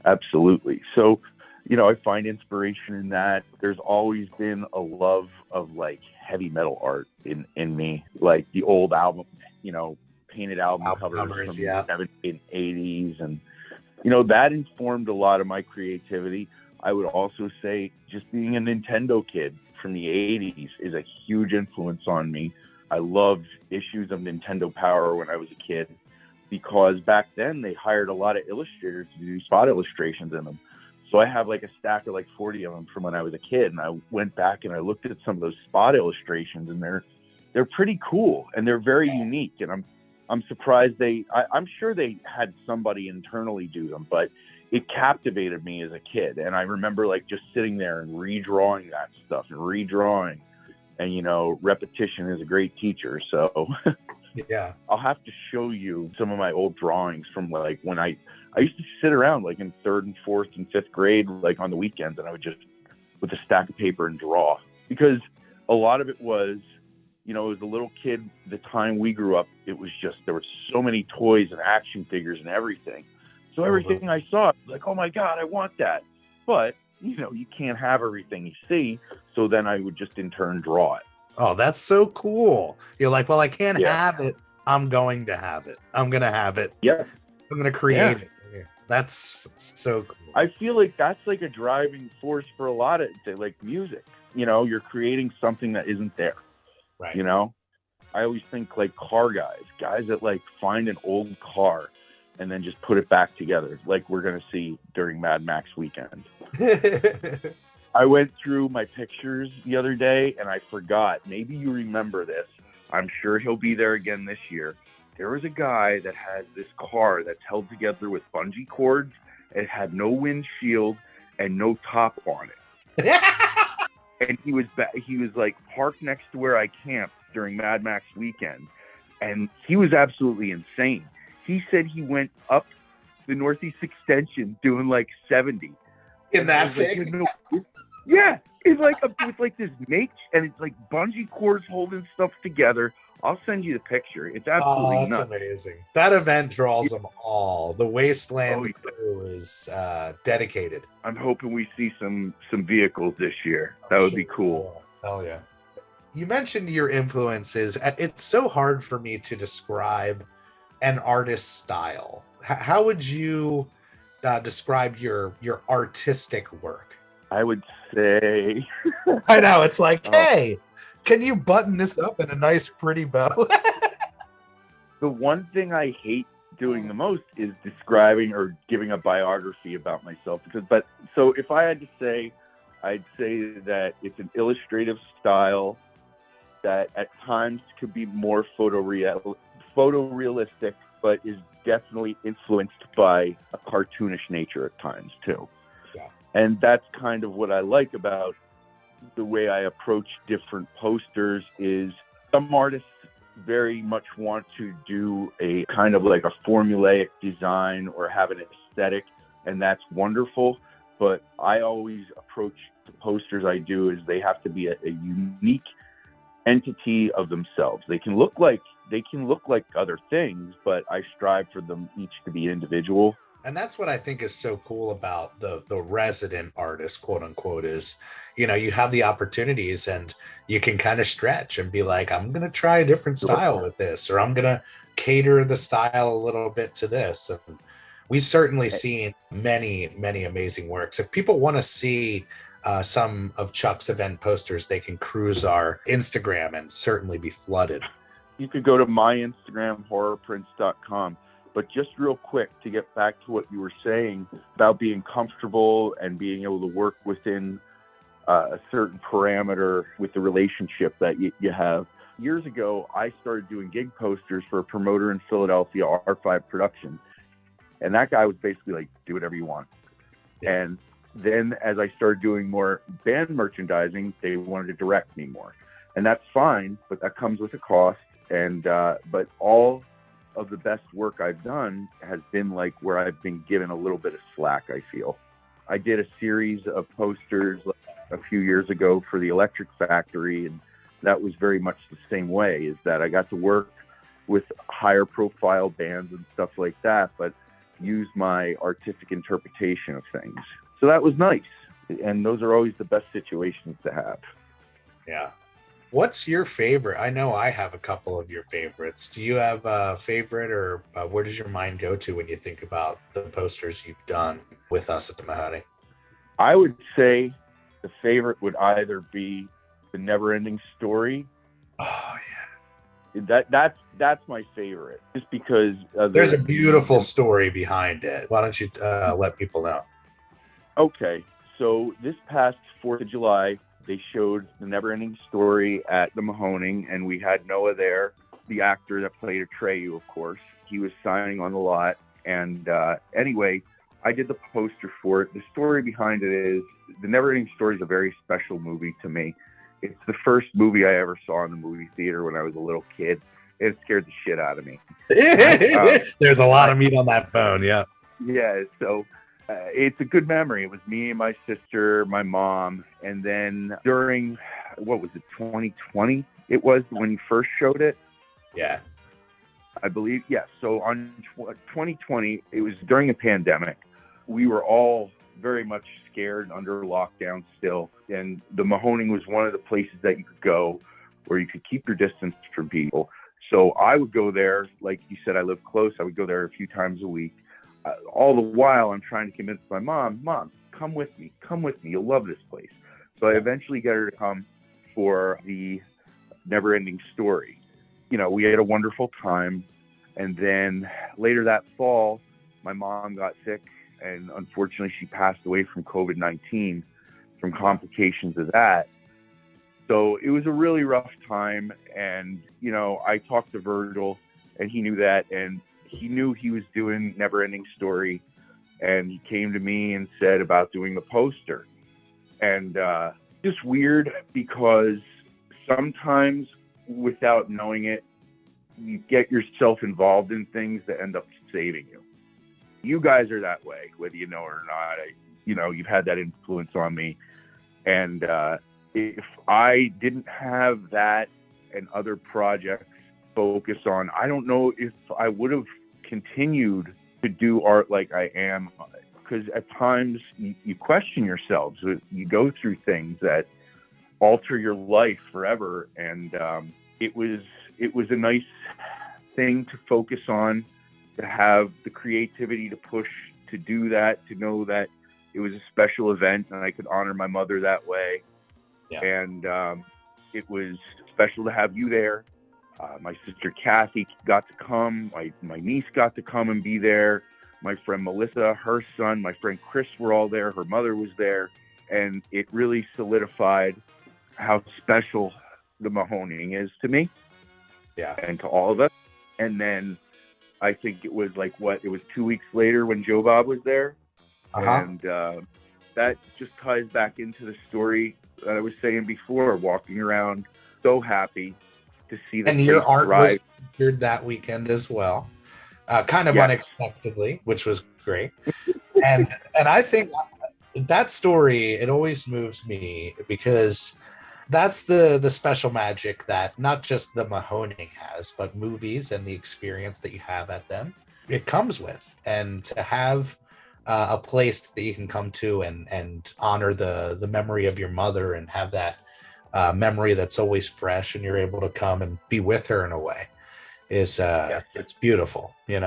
Absolutely. So, I find inspiration in that. There's always been a love of like heavy metal art in me, like the old album, painted album covers from the 70s and 80s. And, that informed a lot of my creativity. I would also say just being a Nintendo kid from the 80s is a huge influence on me. I loved issues of Nintendo Power when I was a kid, because back then they hired a lot of illustrators to do spot illustrations in them. So I have like a stack of like 40 of them from when I was a kid, and I went back and I looked at some of those spot illustrations, and they're pretty cool and they're very unique. And I'm surprised I'm sure they had somebody internally do them, but it captivated me as a kid. And I remember like just sitting there and redrawing that stuff and redrawing, and repetition is a great teacher. So yeah, I'll have to show you some of my old drawings from like when I used to sit around like in 3rd and 4th and 5th grade, like on the weekends, and I would just with a stack of paper and draw, because a lot of it was, as a little kid, the time we grew up, it was just, there were so many toys and action figures and everything. So everything I saw, like, oh my God, I want that. But, you can't have everything you see. So then I would just in turn draw it. Oh, that's so cool. You're like, well, I can't have it. I'm going to have it. I'm going to have it. Yeah. I'm going to create it. That's so cool. I feel like that's like a driving force for a lot of like music. You're creating something that isn't there. Right. I always think like car guys that like find an old car and then just put it back together, like we're going to see during Mad Max weekend. I went through my pictures the other day and I forgot. Maybe you remember this. I'm sure he'll be there again this year. There was a guy that had this car that's held together with bungee cords. It had no windshield and no top on it. And he was like parked next to where I camped during Mad Max weekend. And he was absolutely insane. He said he went up the Northeast Extension doing like 70. In that thing? Yeah. It's like with like this make, and it's like bungee cords holding stuff together. I'll send you the picture. It's absolutely nuts. Amazing. That event draws them all. The Wasteland crew is dedicated. I'm hoping we see some vehicles this year. That would be cool. Hell yeah. You mentioned your influences. It's so hard for me to describe an artist's style. How would you describe your artistic work? I would say... I know. It's like, hey, can you button this up in a nice, pretty bow? The one thing I hate doing the most is describing or giving a biography about myself. So if I had to say, I'd say that it's an illustrative style that at times could be more photorealistic, but is definitely influenced by a cartoonish nature at times too. Yeah. And that's kind of what I like about the way I approach different posters. Is some artists very much want to do a kind of like a formulaic design or have an aesthetic, and that's wonderful. But I always approach the posters I do is they have to be a unique entity of themselves. They can look like other things, but I strive for them each to be individual. And that's what I think is so cool about the resident artist, quote unquote, is, you know, you have the opportunities and you can kind of stretch and be like, I'm going to try a different style with this, or I'm going to cater the style a little bit to this. And we've certainly seen many, many amazing works. If people want to see some of Chuck's event posters, they can cruise our Instagram and certainly be flooded. You could go to my Instagram, horrorprints.com. But just real quick, to get back to what you were saying about being comfortable and being able to work within a certain parameter with the relationship that you have. Years ago, I started doing gig posters for a promoter in Philadelphia, R5 Productions. And that guy was basically like, do whatever you want. Yeah. And then as I started doing more band merchandising, they wanted to direct me more. And that's fine, but that comes with a cost. And but all of the best work I've done has been like where I've been given a little bit of slack, I feel. I did a series of posters a few years ago for the Electric Factory, and that was very much the same way, is that I got to work with higher profile bands and stuff like that, but use my artistic interpretation of things. So that was nice. And those are always the best situations to have. Yeah. What's your favorite? I know I have a couple of your favorites. Do you have a favorite, or where does your mind go to when you think about the posters you've done with us at the Mahoning? I would say the favorite would either be The Never-Ending Story. Oh, yeah. That's my favorite, just because there's a beautiful story behind it. Why don't you let people know? Okay, so this past 4th of July, they showed The Never-Ending Story at the Mahoning, and we had Noah there, the actor that played Atreyu, of course. He was signing on the lot, and anyway, I did the poster for it. The story behind it is, The Never-Ending Story is a very special movie to me. It's the first movie I ever saw in the movie theater when I was a little kid. It scared the shit out of me. There's a lot of meat on that bone, yeah. Yeah, so it's a good memory. It was me and my sister, my mom, and then during, what was it, 2020? It was when you first showed it? Yeah. I believe, yes. Yeah. So on 2020, it was during a pandemic. We were all very much scared, under lockdown still, and the Mahoning was one of the places that you could go where you could keep your distance from people. So I would go there, like you said, I live close. I would go there a few times a week. All the while, I'm trying to convince my mom, come with me, you'll love this place. So I eventually get her to come for the Never-Ending Story. You know, we had a wonderful time, and then later that fall, my mom got sick, and unfortunately she passed away from COVID-19, from complications of that. So it was a really rough time, and, you know, I talked to Virgil, and he knew that, and he knew he was doing Never-Ending Story, and he came to me and said about doing the poster. And just weird, because sometimes without knowing it, you get yourself involved in things that end up saving you. You guys are that way, whether you know it or not. You know, you've had that influence on me. And if I didn't have that and other projects focus on, I don't know if I would have continued to do art like I am, because at times you question yourselves. You go through things that alter your life forever, and it was a nice thing to focus on, to have the creativity to push, to do that, to know that it was a special event and I could honor my mother that way. Yeah. And it was special to have you there. My sister Kathy got to come. My niece got to come and be there. My friend Melissa, her son, my friend Chris were all there. Her mother was there. And it really solidified how special the Mahoning is to me. Yeah. And to all of us. And then I think it was it was 2 weeks later when Joe Bob was there. And that just ties back into the story that I was saying before, walking around so happy to see the and your place art thrive. was featured that weekend as well, kind of unexpectedly, which was great. and I think that story, it always moves me because that's the special magic that not just the Mahoning has, but movies and the experience that you have at them, it comes with. And to have a place that you can come to and honor the memory of your mother and have that memory that's always fresh, and you're able to come and be with her in a way is it's beautiful, and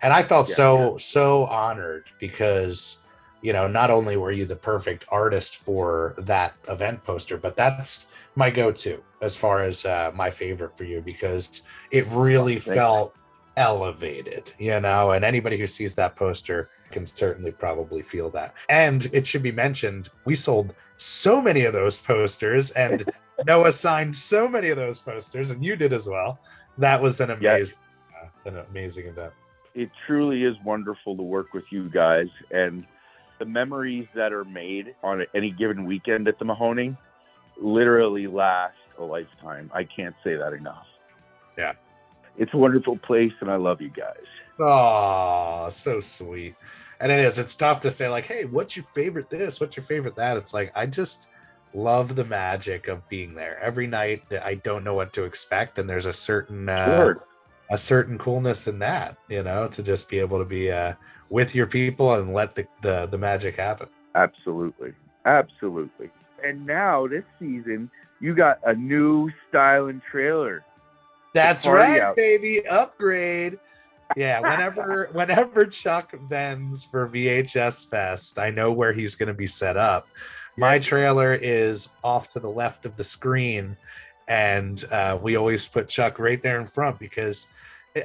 I felt so honored because not only were you the perfect artist for that event poster, but that's my go-to as far as my favorite for you, because it really felt elevated, and anybody who sees that poster can certainly probably feel that. And it should be mentioned, we sold so many of those posters, and Noah signed so many of those posters, and you did as well. That was an amazing event. It truly is wonderful to work with you guys, and the memories that are made on any given weekend at the Mahoning literally last a lifetime. I can't say that enough. Yeah. It's a wonderful place, and I love you guys. Oh, so sweet. And it's tough to say, like, hey, what's your favorite this? What's your favorite that? It's like, I just love the magic of being there. Every night, I don't know what to expect. And there's a certain coolness in that, to just be able to be with your people and let the magic happen. Absolutely. Absolutely. And now this season, you got a new style and trailer. That's right, baby. Upgrade. Yeah, whenever Chuck vends for VHS Fest, I know where he's going to be set up. My trailer is off to the left of the screen, and we always put Chuck right there in front because,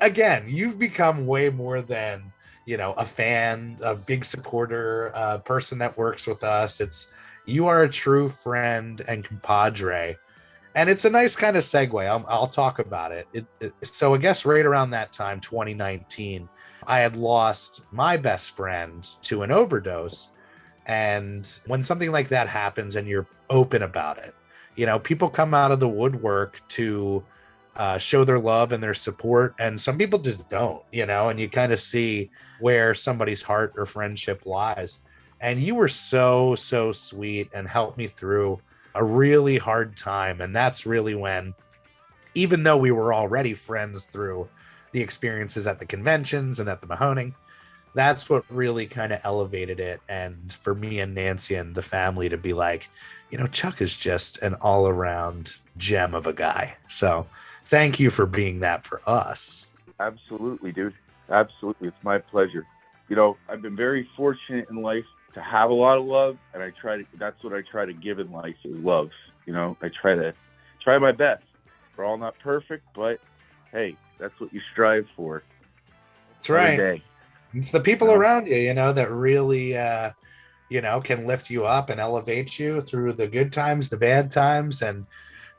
again, you've become way more than, a fan, a big supporter, a person that works with us. You are a true friend and compadre. And it's a nice kind of segue. I'll talk about it. So I guess right around that time, 2019, I had lost my best friend to an overdose. And when something like that happens and you're open about it, people come out of the woodwork to show their love and their support. And some people just don't, and you kind of see where somebody's heart or friendship lies. And you were so, so sweet and helped me through a really hard time. And that's really when, even though we were already friends through the experiences at the conventions and at the Mahoning, that's what really kind of elevated it. And for me and Nancy and the family to be like, Chuck is just an all around gem of a guy. So thank you for being that for us. Absolutely, dude. Absolutely. It's my pleasure. I've been very fortunate in life to have a lot of love, and that's what I try to give in life is love. I try my best. We're all not perfect, but hey, that's what you strive for. That's right. Day. It's the people around you, that really, can lift you up and elevate you through the good times, the bad times, and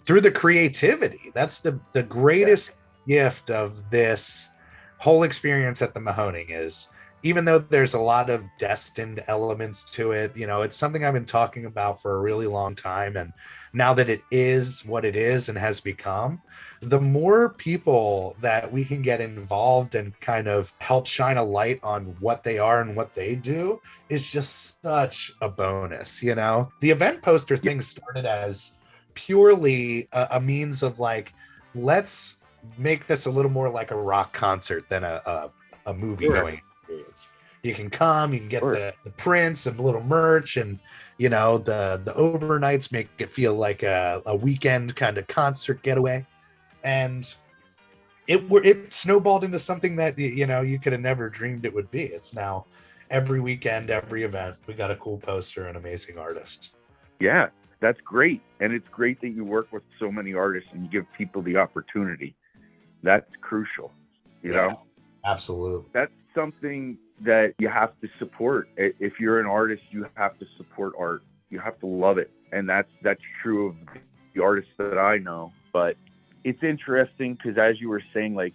through the creativity. That's the greatest gift of this whole experience at the Mahoning is, even though there's a lot of destined elements to it, it's something I've been talking about for a really long time. And now that it is what it is and has become, the more people that we can get involved and kind of help shine a light on what they are and what they do is just such a bonus. The event poster thing started as purely a means of like, let's make this a little more like a rock concert than a movie going. You can come, you can get the prints and little merch, and the overnights make it feel like a weekend kind of concert getaway. And it snowballed into something that you could have never dreamed it would be. It's now every weekend, every event, we got a cool poster and amazing artist. Yeah, that's great. And it's great that you work with so many artists and you give people the opportunity. That's crucial, you know? Absolutely. That's something that you have to support. If you're an artist, you have to support art. You have to love it. And that's true of the artists that I know. But it's interesting because as you were saying, like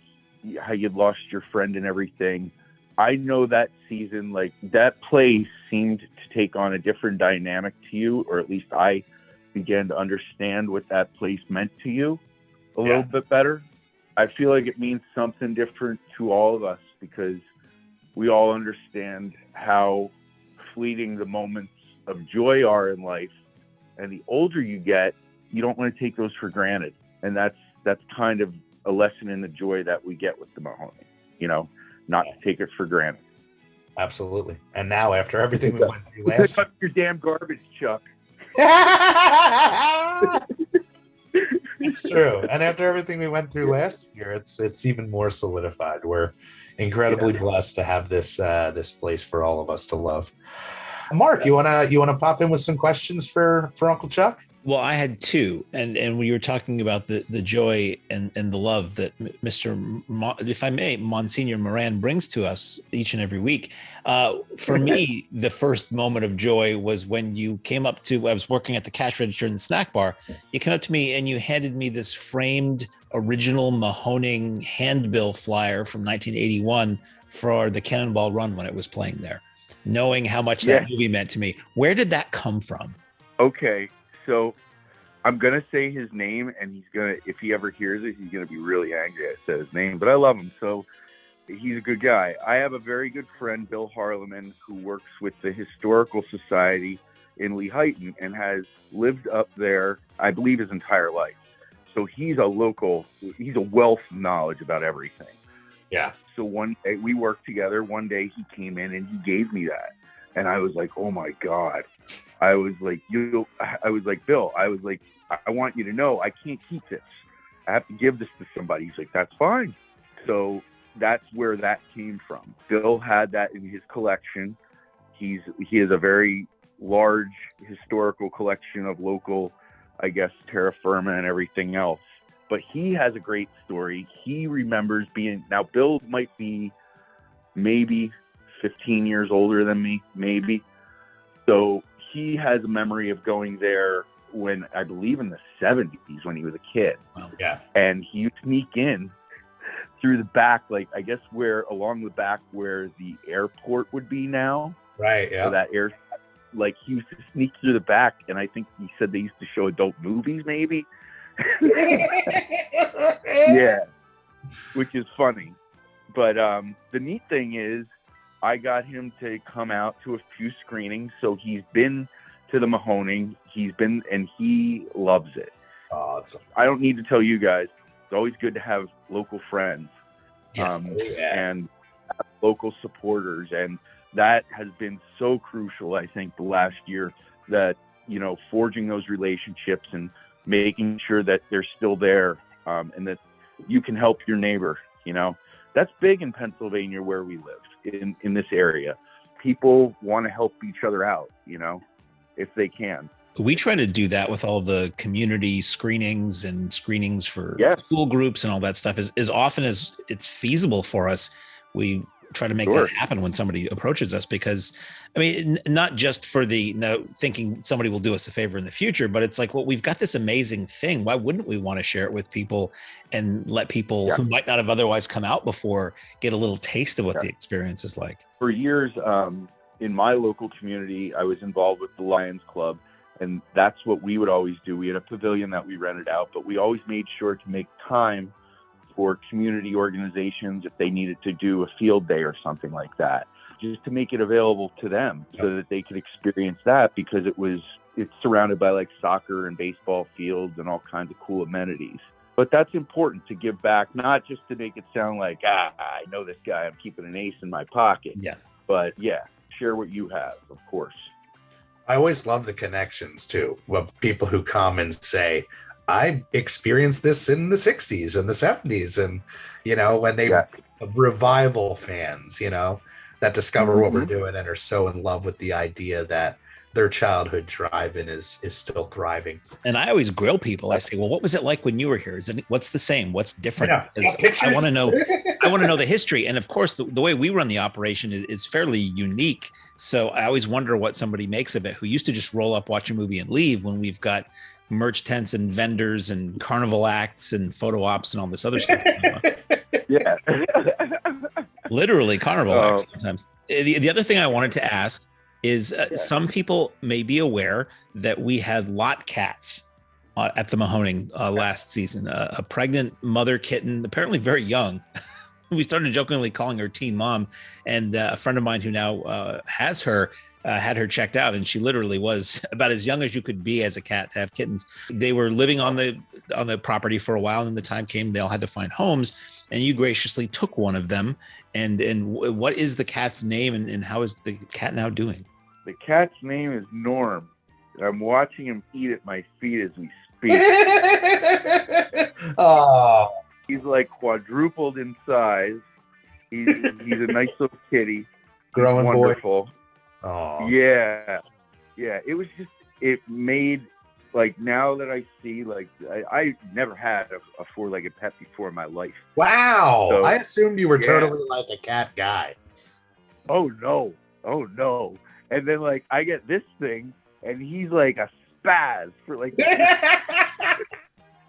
how you'd lost your friend and everything, I know that season, like that place seemed to take on a different dynamic to you, or at least I began to understand what that place meant to you a little bit better. I feel like it means something different to all of us because we all understand how fleeting the moments of joy are in life. And the older you get, you don't want to take those for granted. And that's kind of a lesson in the joy that we get with the Mahoning, you know, not to take it for granted. Absolutely. And now after everything we went through last Pick up your damn garbage, Chuck. It's true. And after everything we went through last year, it's even more solidified. We're incredibly blessed to have this place for all of us to love. Mark, you wanna pop in with some questions for Uncle Chuck? Well, I had two, and we were talking about the joy and the love that if I may, Monsignor Moran brings to us each and every week. For me, the first moment of joy was when you came up to, I was working at the cash register in the snack bar. You came up to me and you handed me this framed original Mahoning handbill flyer from 1981 for the Cannonball Run when it was playing there, knowing how much that movie meant to me. Where did that come from? Okay. So I'm going to say his name, and if he ever hears it, he's going to be really angry I said his name, but I love him. So he's a good guy. I have a very good friend, Bill Harleman, who works with the Historical Society in Lehighton and has lived up there, I believe, his entire life. So he's a wealth of knowledge about everything. Yeah. So one day we worked together. One day he came in and he gave me that. And I was like, oh my God. I was like, Bill, I was like, I want you to know I can't keep this. I have to give this to somebody. He's like, that's fine. So that's where that came from. Bill had that in his collection. He has a very large historical collection of local, I guess, terra firma and everything else. But he has a great story. He remembers now Bill might be maybe 15 years older than me, maybe. So he has a memory of going there when, I believe in the 70s, when he was a kid. Yeah. And he would sneak in through the back, like, I guess along the back where the airport would be now. Right, yeah. So that like, he used to sneak through the back, and I think he said they used to show adult movies, maybe. Yeah, which is funny. But the neat thing is, I got him to come out to a few screenings. So he's been to the Mahoning. And he loves it. Awesome. I don't need to tell you guys. It's always good to have local friends and local supporters. And that has been so crucial, I think, the last year, that, you know, forging those relationships and making sure that they're still there, and that you can help your neighbor. You know, that's big in Pennsylvania where we live. In this area, people want to help each other out, you know, if they can. We try to do that with all the community screenings and screenings for school groups and all that stuff. As often as it's feasible for us, we try to make that happen when somebody approaches us, because I mean, not just for thinking somebody will do us a favor in the future, but it's like, well, we've got this amazing thing. Why wouldn't we want to share it with people and let people who might not have otherwise come out before get a little taste of what the experience is like? For years, in my local community, I was involved with the Lions Club, and that's what we would always do. We had a pavilion that we rented out, but we always made sure to make time for community organizations if they needed to do a field day or something like that, just to make it available to them so that they could experience that, because it's surrounded by like soccer and baseball fields and all kinds of cool amenities. But that's important to give back, not just to make it sound like, I know this guy, I'm keeping an ace in my pocket. Yeah. But share what you have, of course. I always love the connections too, of people who come and say, I experienced this in the 60s and the 70s. And, you know, when they revival fans, you know, that discover what we're doing and are so in love with the idea that their childhood drive-in is still thriving. And I always grill people. I say, well, what was it like when you were here? What's the same? What's different? I want to know. I want to know the history. And of course, the way we run the operation is fairly unique. So I always wonder what somebody makes of it who used to just roll up, watch a movie, and leave, when we've got merch tents and vendors and carnival acts and photo ops and all this other stuff. Yeah. Literally carnival acts sometimes. The other thing I wanted to ask is some people may be aware that we had lot cats at the Mahoning last season. A pregnant mother kitten, apparently very young. We started jokingly calling her Teen Mom, and a friend of mine who now has her had her checked out, and she literally was about as young as you could be as a cat to have kittens. They were living on the property for a while, and the time came they all had to find homes, and you graciously took one of them. And what is the cat's name, and how is the cat now doing? The cat's name is Norm. I'm watching him eat at my feet as we speak. Oh, He's like quadrupled in size. He's a nice little kitty. growing Wonderful. boy. Oh, Yeah. It was just, it made, like, now that I see, like, I never had a four-legged pet before in my life. wow! So, I assumed you were yeah. totally like a cat guy. Oh no. And then, like, I get this thing, and he's like a spaz for like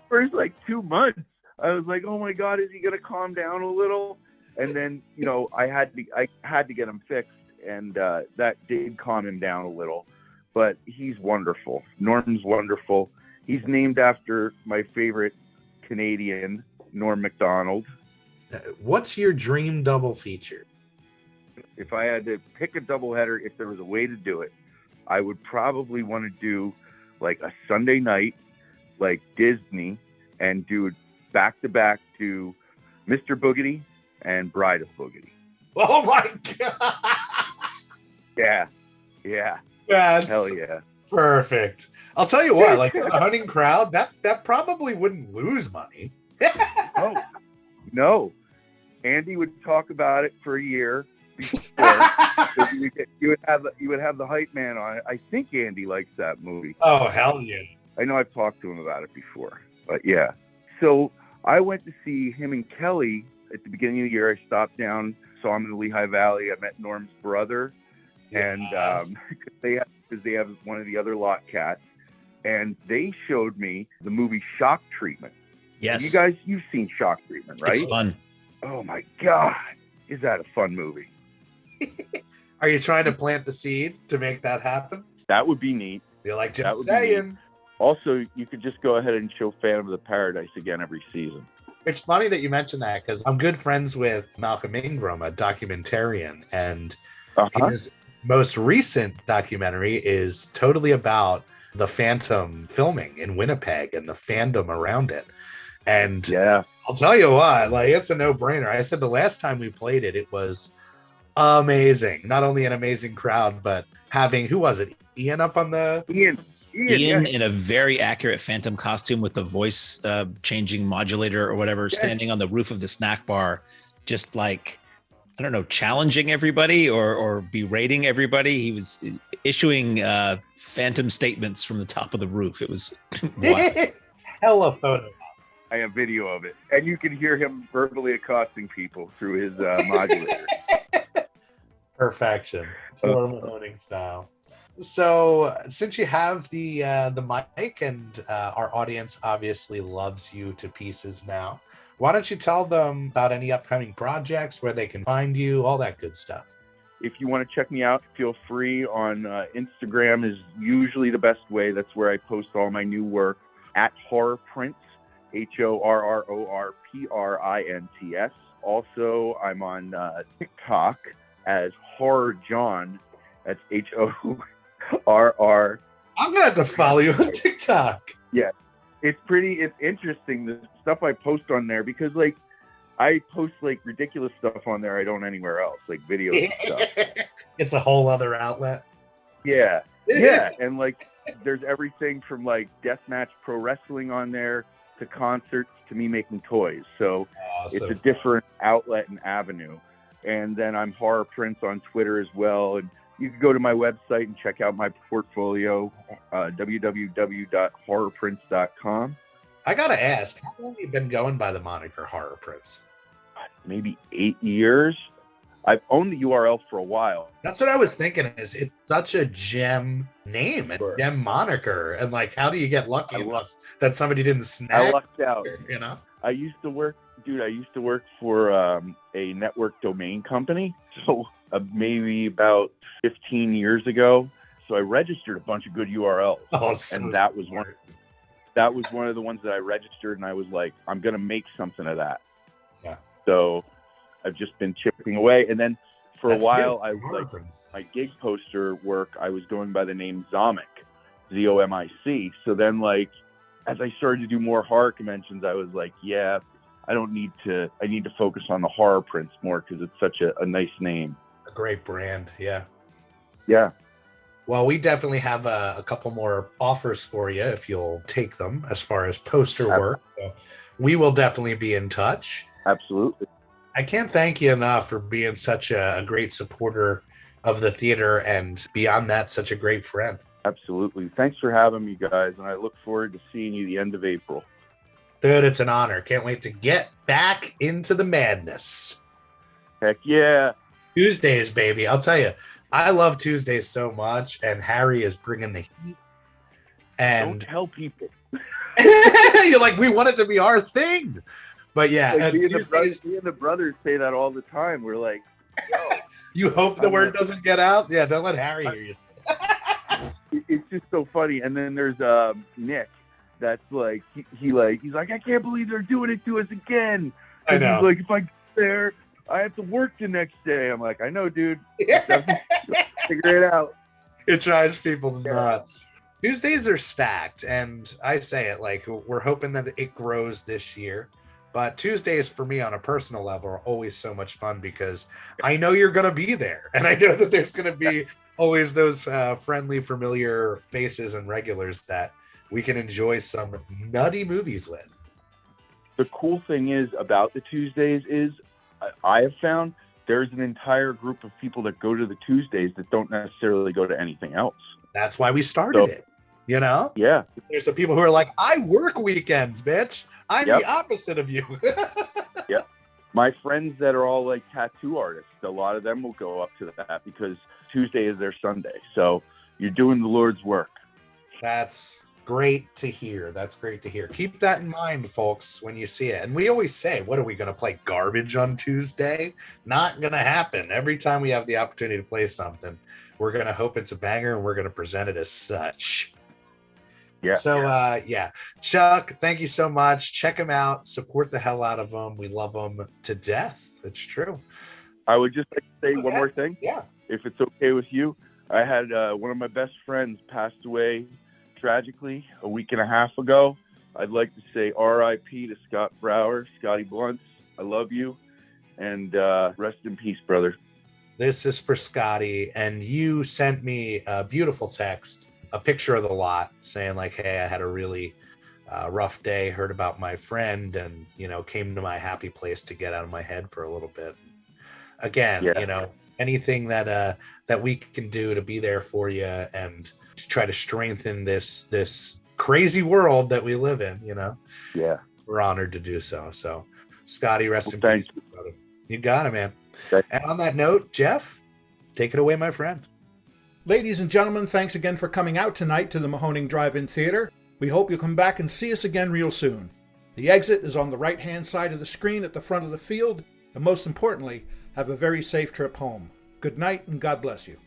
first like 2 months. I was like, oh my God, is he gonna calm down a little? And then, you know, I had to get him fixed, and that did calm him down a little. But he's wonderful. Norm's wonderful. He's named after my favorite Canadian, Norm Macdonald. What's your dream double feature? If I had to pick a doubleheader, if there was a way to do it, I would probably want to do like a Sunday night, like Disney, and do it back to back to Mr. Boogedy and Bride of Boogedy. Oh my God! Yeah. That's Hell yeah. perfect. I'll tell you what, like a hunting crowd, that probably wouldn't lose money. Oh, no. Andy would talk about it for a year before. you would have the hype man on it. I think Andy likes that movie. Oh, hell yeah. I know I've talked to him about it before, but yeah. So I went to see him and Kelly at the beginning of the year. I stopped down, saw him in the Lehigh Valley. I met Norm's brother, and because they have one of the other lot cats, and they showed me the movie Shock Treatment. Yes. You've seen Shock Treatment, right? It's fun. Oh my God, is that a fun movie? Are you trying to plant the seed to make that happen? That would be neat. You're like, That just would be saying. Also, you could just go ahead and show Phantom of the Paradise again every season. It's funny that you mentioned that, because I'm good friends with Malcolm Ingram, a documentarian, and his most recent documentary is totally about the Phantom filming in Winnipeg and the fandom around it. And yeah, I'll tell you what, like, it's a no-brainer. I said the last time we played it, it was amazing. Not only an amazing crowd, but having, who was it? Ian up on the... Ian in a very accurate Phantom costume with the voice changing modulator or whatever, standing on the roof of the snack bar, just like, I don't know, challenging everybody or berating everybody. He was issuing Phantom statements from the top of the roof. It was wild. Hella photo. I have video of it, and you can hear him verbally accosting people through his modulator. Perfection. Poor Mahoning style. So, since you have the mic, and our audience obviously loves you to pieces now, why don't you tell them about any upcoming projects, where they can find you, all that good stuff? If you want to check me out, feel free. On Instagram is usually the best way. That's where I post all my new work, at Horror Prints, HorrorPrints. Also, I'm on TikTok as Horror John. That's HORR. I'm gonna have to follow you on TikTok. Yeah, it's interesting, the stuff I post on there, because like I post like ridiculous stuff on there I don't anywhere else, like videos and stuff. It's a whole other outlet. Yeah, and like there's everything from like deathmatch pro wrestling on there to concerts to me making toys. So it's a different outlet and avenue. And then I'm Horror Prince on Twitter as well. And you can go to my website and check out my portfolio, www.horrorprints.com. I gotta ask, how long have you been going by the moniker Horror Prince? Maybe 8 years. I've owned the URL for a while. That's what I was thinking. Is it's such a gem name, a gem moniker, and like, how do you get lucky enough that somebody didn't snag? I lucked out. You know, I used to work for a network domain company. So maybe about 15 years ago. So I registered a bunch of good URLs, and that was one of the ones that I registered, and I was like, I'm gonna make something of that. Yeah. So I've just been chipping away, and then for a while, I was like, my gig poster work, I was going by the name Zomic, Zomic. So then, like, as I started to do more horror conventions, I was like, yeah, I need to focus on the Horror Prince more because it's such a nice name. A great brand, yeah. Yeah. Well, we definitely have a couple more offers for you if you'll take them as far as poster work. So we will definitely be in touch. Absolutely. I can't thank you enough for being such a great supporter of the theater, and beyond that, such a great friend. Absolutely. Thanks for having me, guys, and I look forward to seeing you the end of April. Dude, it's an honor. Can't wait to get back into the madness. Heck yeah. Tuesdays, baby. I'll tell you, I love Tuesdays so much, and Harry is bringing the heat. And don't tell people. You're like, we want it to be our thing. But yeah, like me and the brothers say that all the time. We're like, yo. You hope the word doesn't get out? Yeah, don't let Harry hear you. It's just so funny. And then there's Nick. That's like, he's like, I can't believe they're doing it to us again. I know. He's like, if I get there, I have to work the next day. I'm like, I know, dude. Figure it out. It drives people nuts. Tuesdays are stacked, and I say it like we're hoping that it grows this year. But Tuesdays for me on a personal level are always so much fun because I know you're going to be there. And I know that there's going to be always those friendly, familiar faces and regulars that we can enjoy some nutty movies with. The cool thing is about the Tuesdays is I have found there's an entire group of people that go to the Tuesdays that don't necessarily go to anything else. That's why we started it. You know? Yeah. There's the people who are like, I work weekends, bitch. I'm the opposite of you. Yep. My friends that are all like tattoo artists, a lot of them will go up to that because Tuesday is their Sunday. So you're doing the Lord's work. That's great to hear. That's great to hear. Keep that in mind, folks, when you see it. And we always say, what are we going to play garbage on Tuesday? Not going to happen. Every time we have the opportunity to play something, we're going to hope it's a banger and we're going to present it as such. Yeah. So, Chuck, thank you so much. Check them out. Support the hell out of them. We love them to death. It's true. I would just like to say one more thing. Yeah. If it's okay with you, I had one of my best friends passed away tragically a week and a half ago. I'd like to say R.I.P. to Scott Brower, Scotty Blunts. I love you. And rest in peace, brother. This is for Scotty. And you sent me a beautiful text, a picture of the lot saying like, hey, I had a really rough day, heard about my friend, and, you know, came to my happy place to get out of my head for a little bit. Again, you know, anything that we can do to be there for you and to try to strengthen this crazy world that we live in, you know, we're honored to do so. So Scotty, rest in peace, brother. You got it, man. And on that note, Jeff, take it away, my friend. Ladies and gentlemen, thanks again for coming out tonight to the Mahoning Drive-In Theater. We hope you'll come back and see us again real soon. The exit is on the right-hand side of the screen at the front of the field, and most importantly, have a very safe trip home. Good night, and God bless you.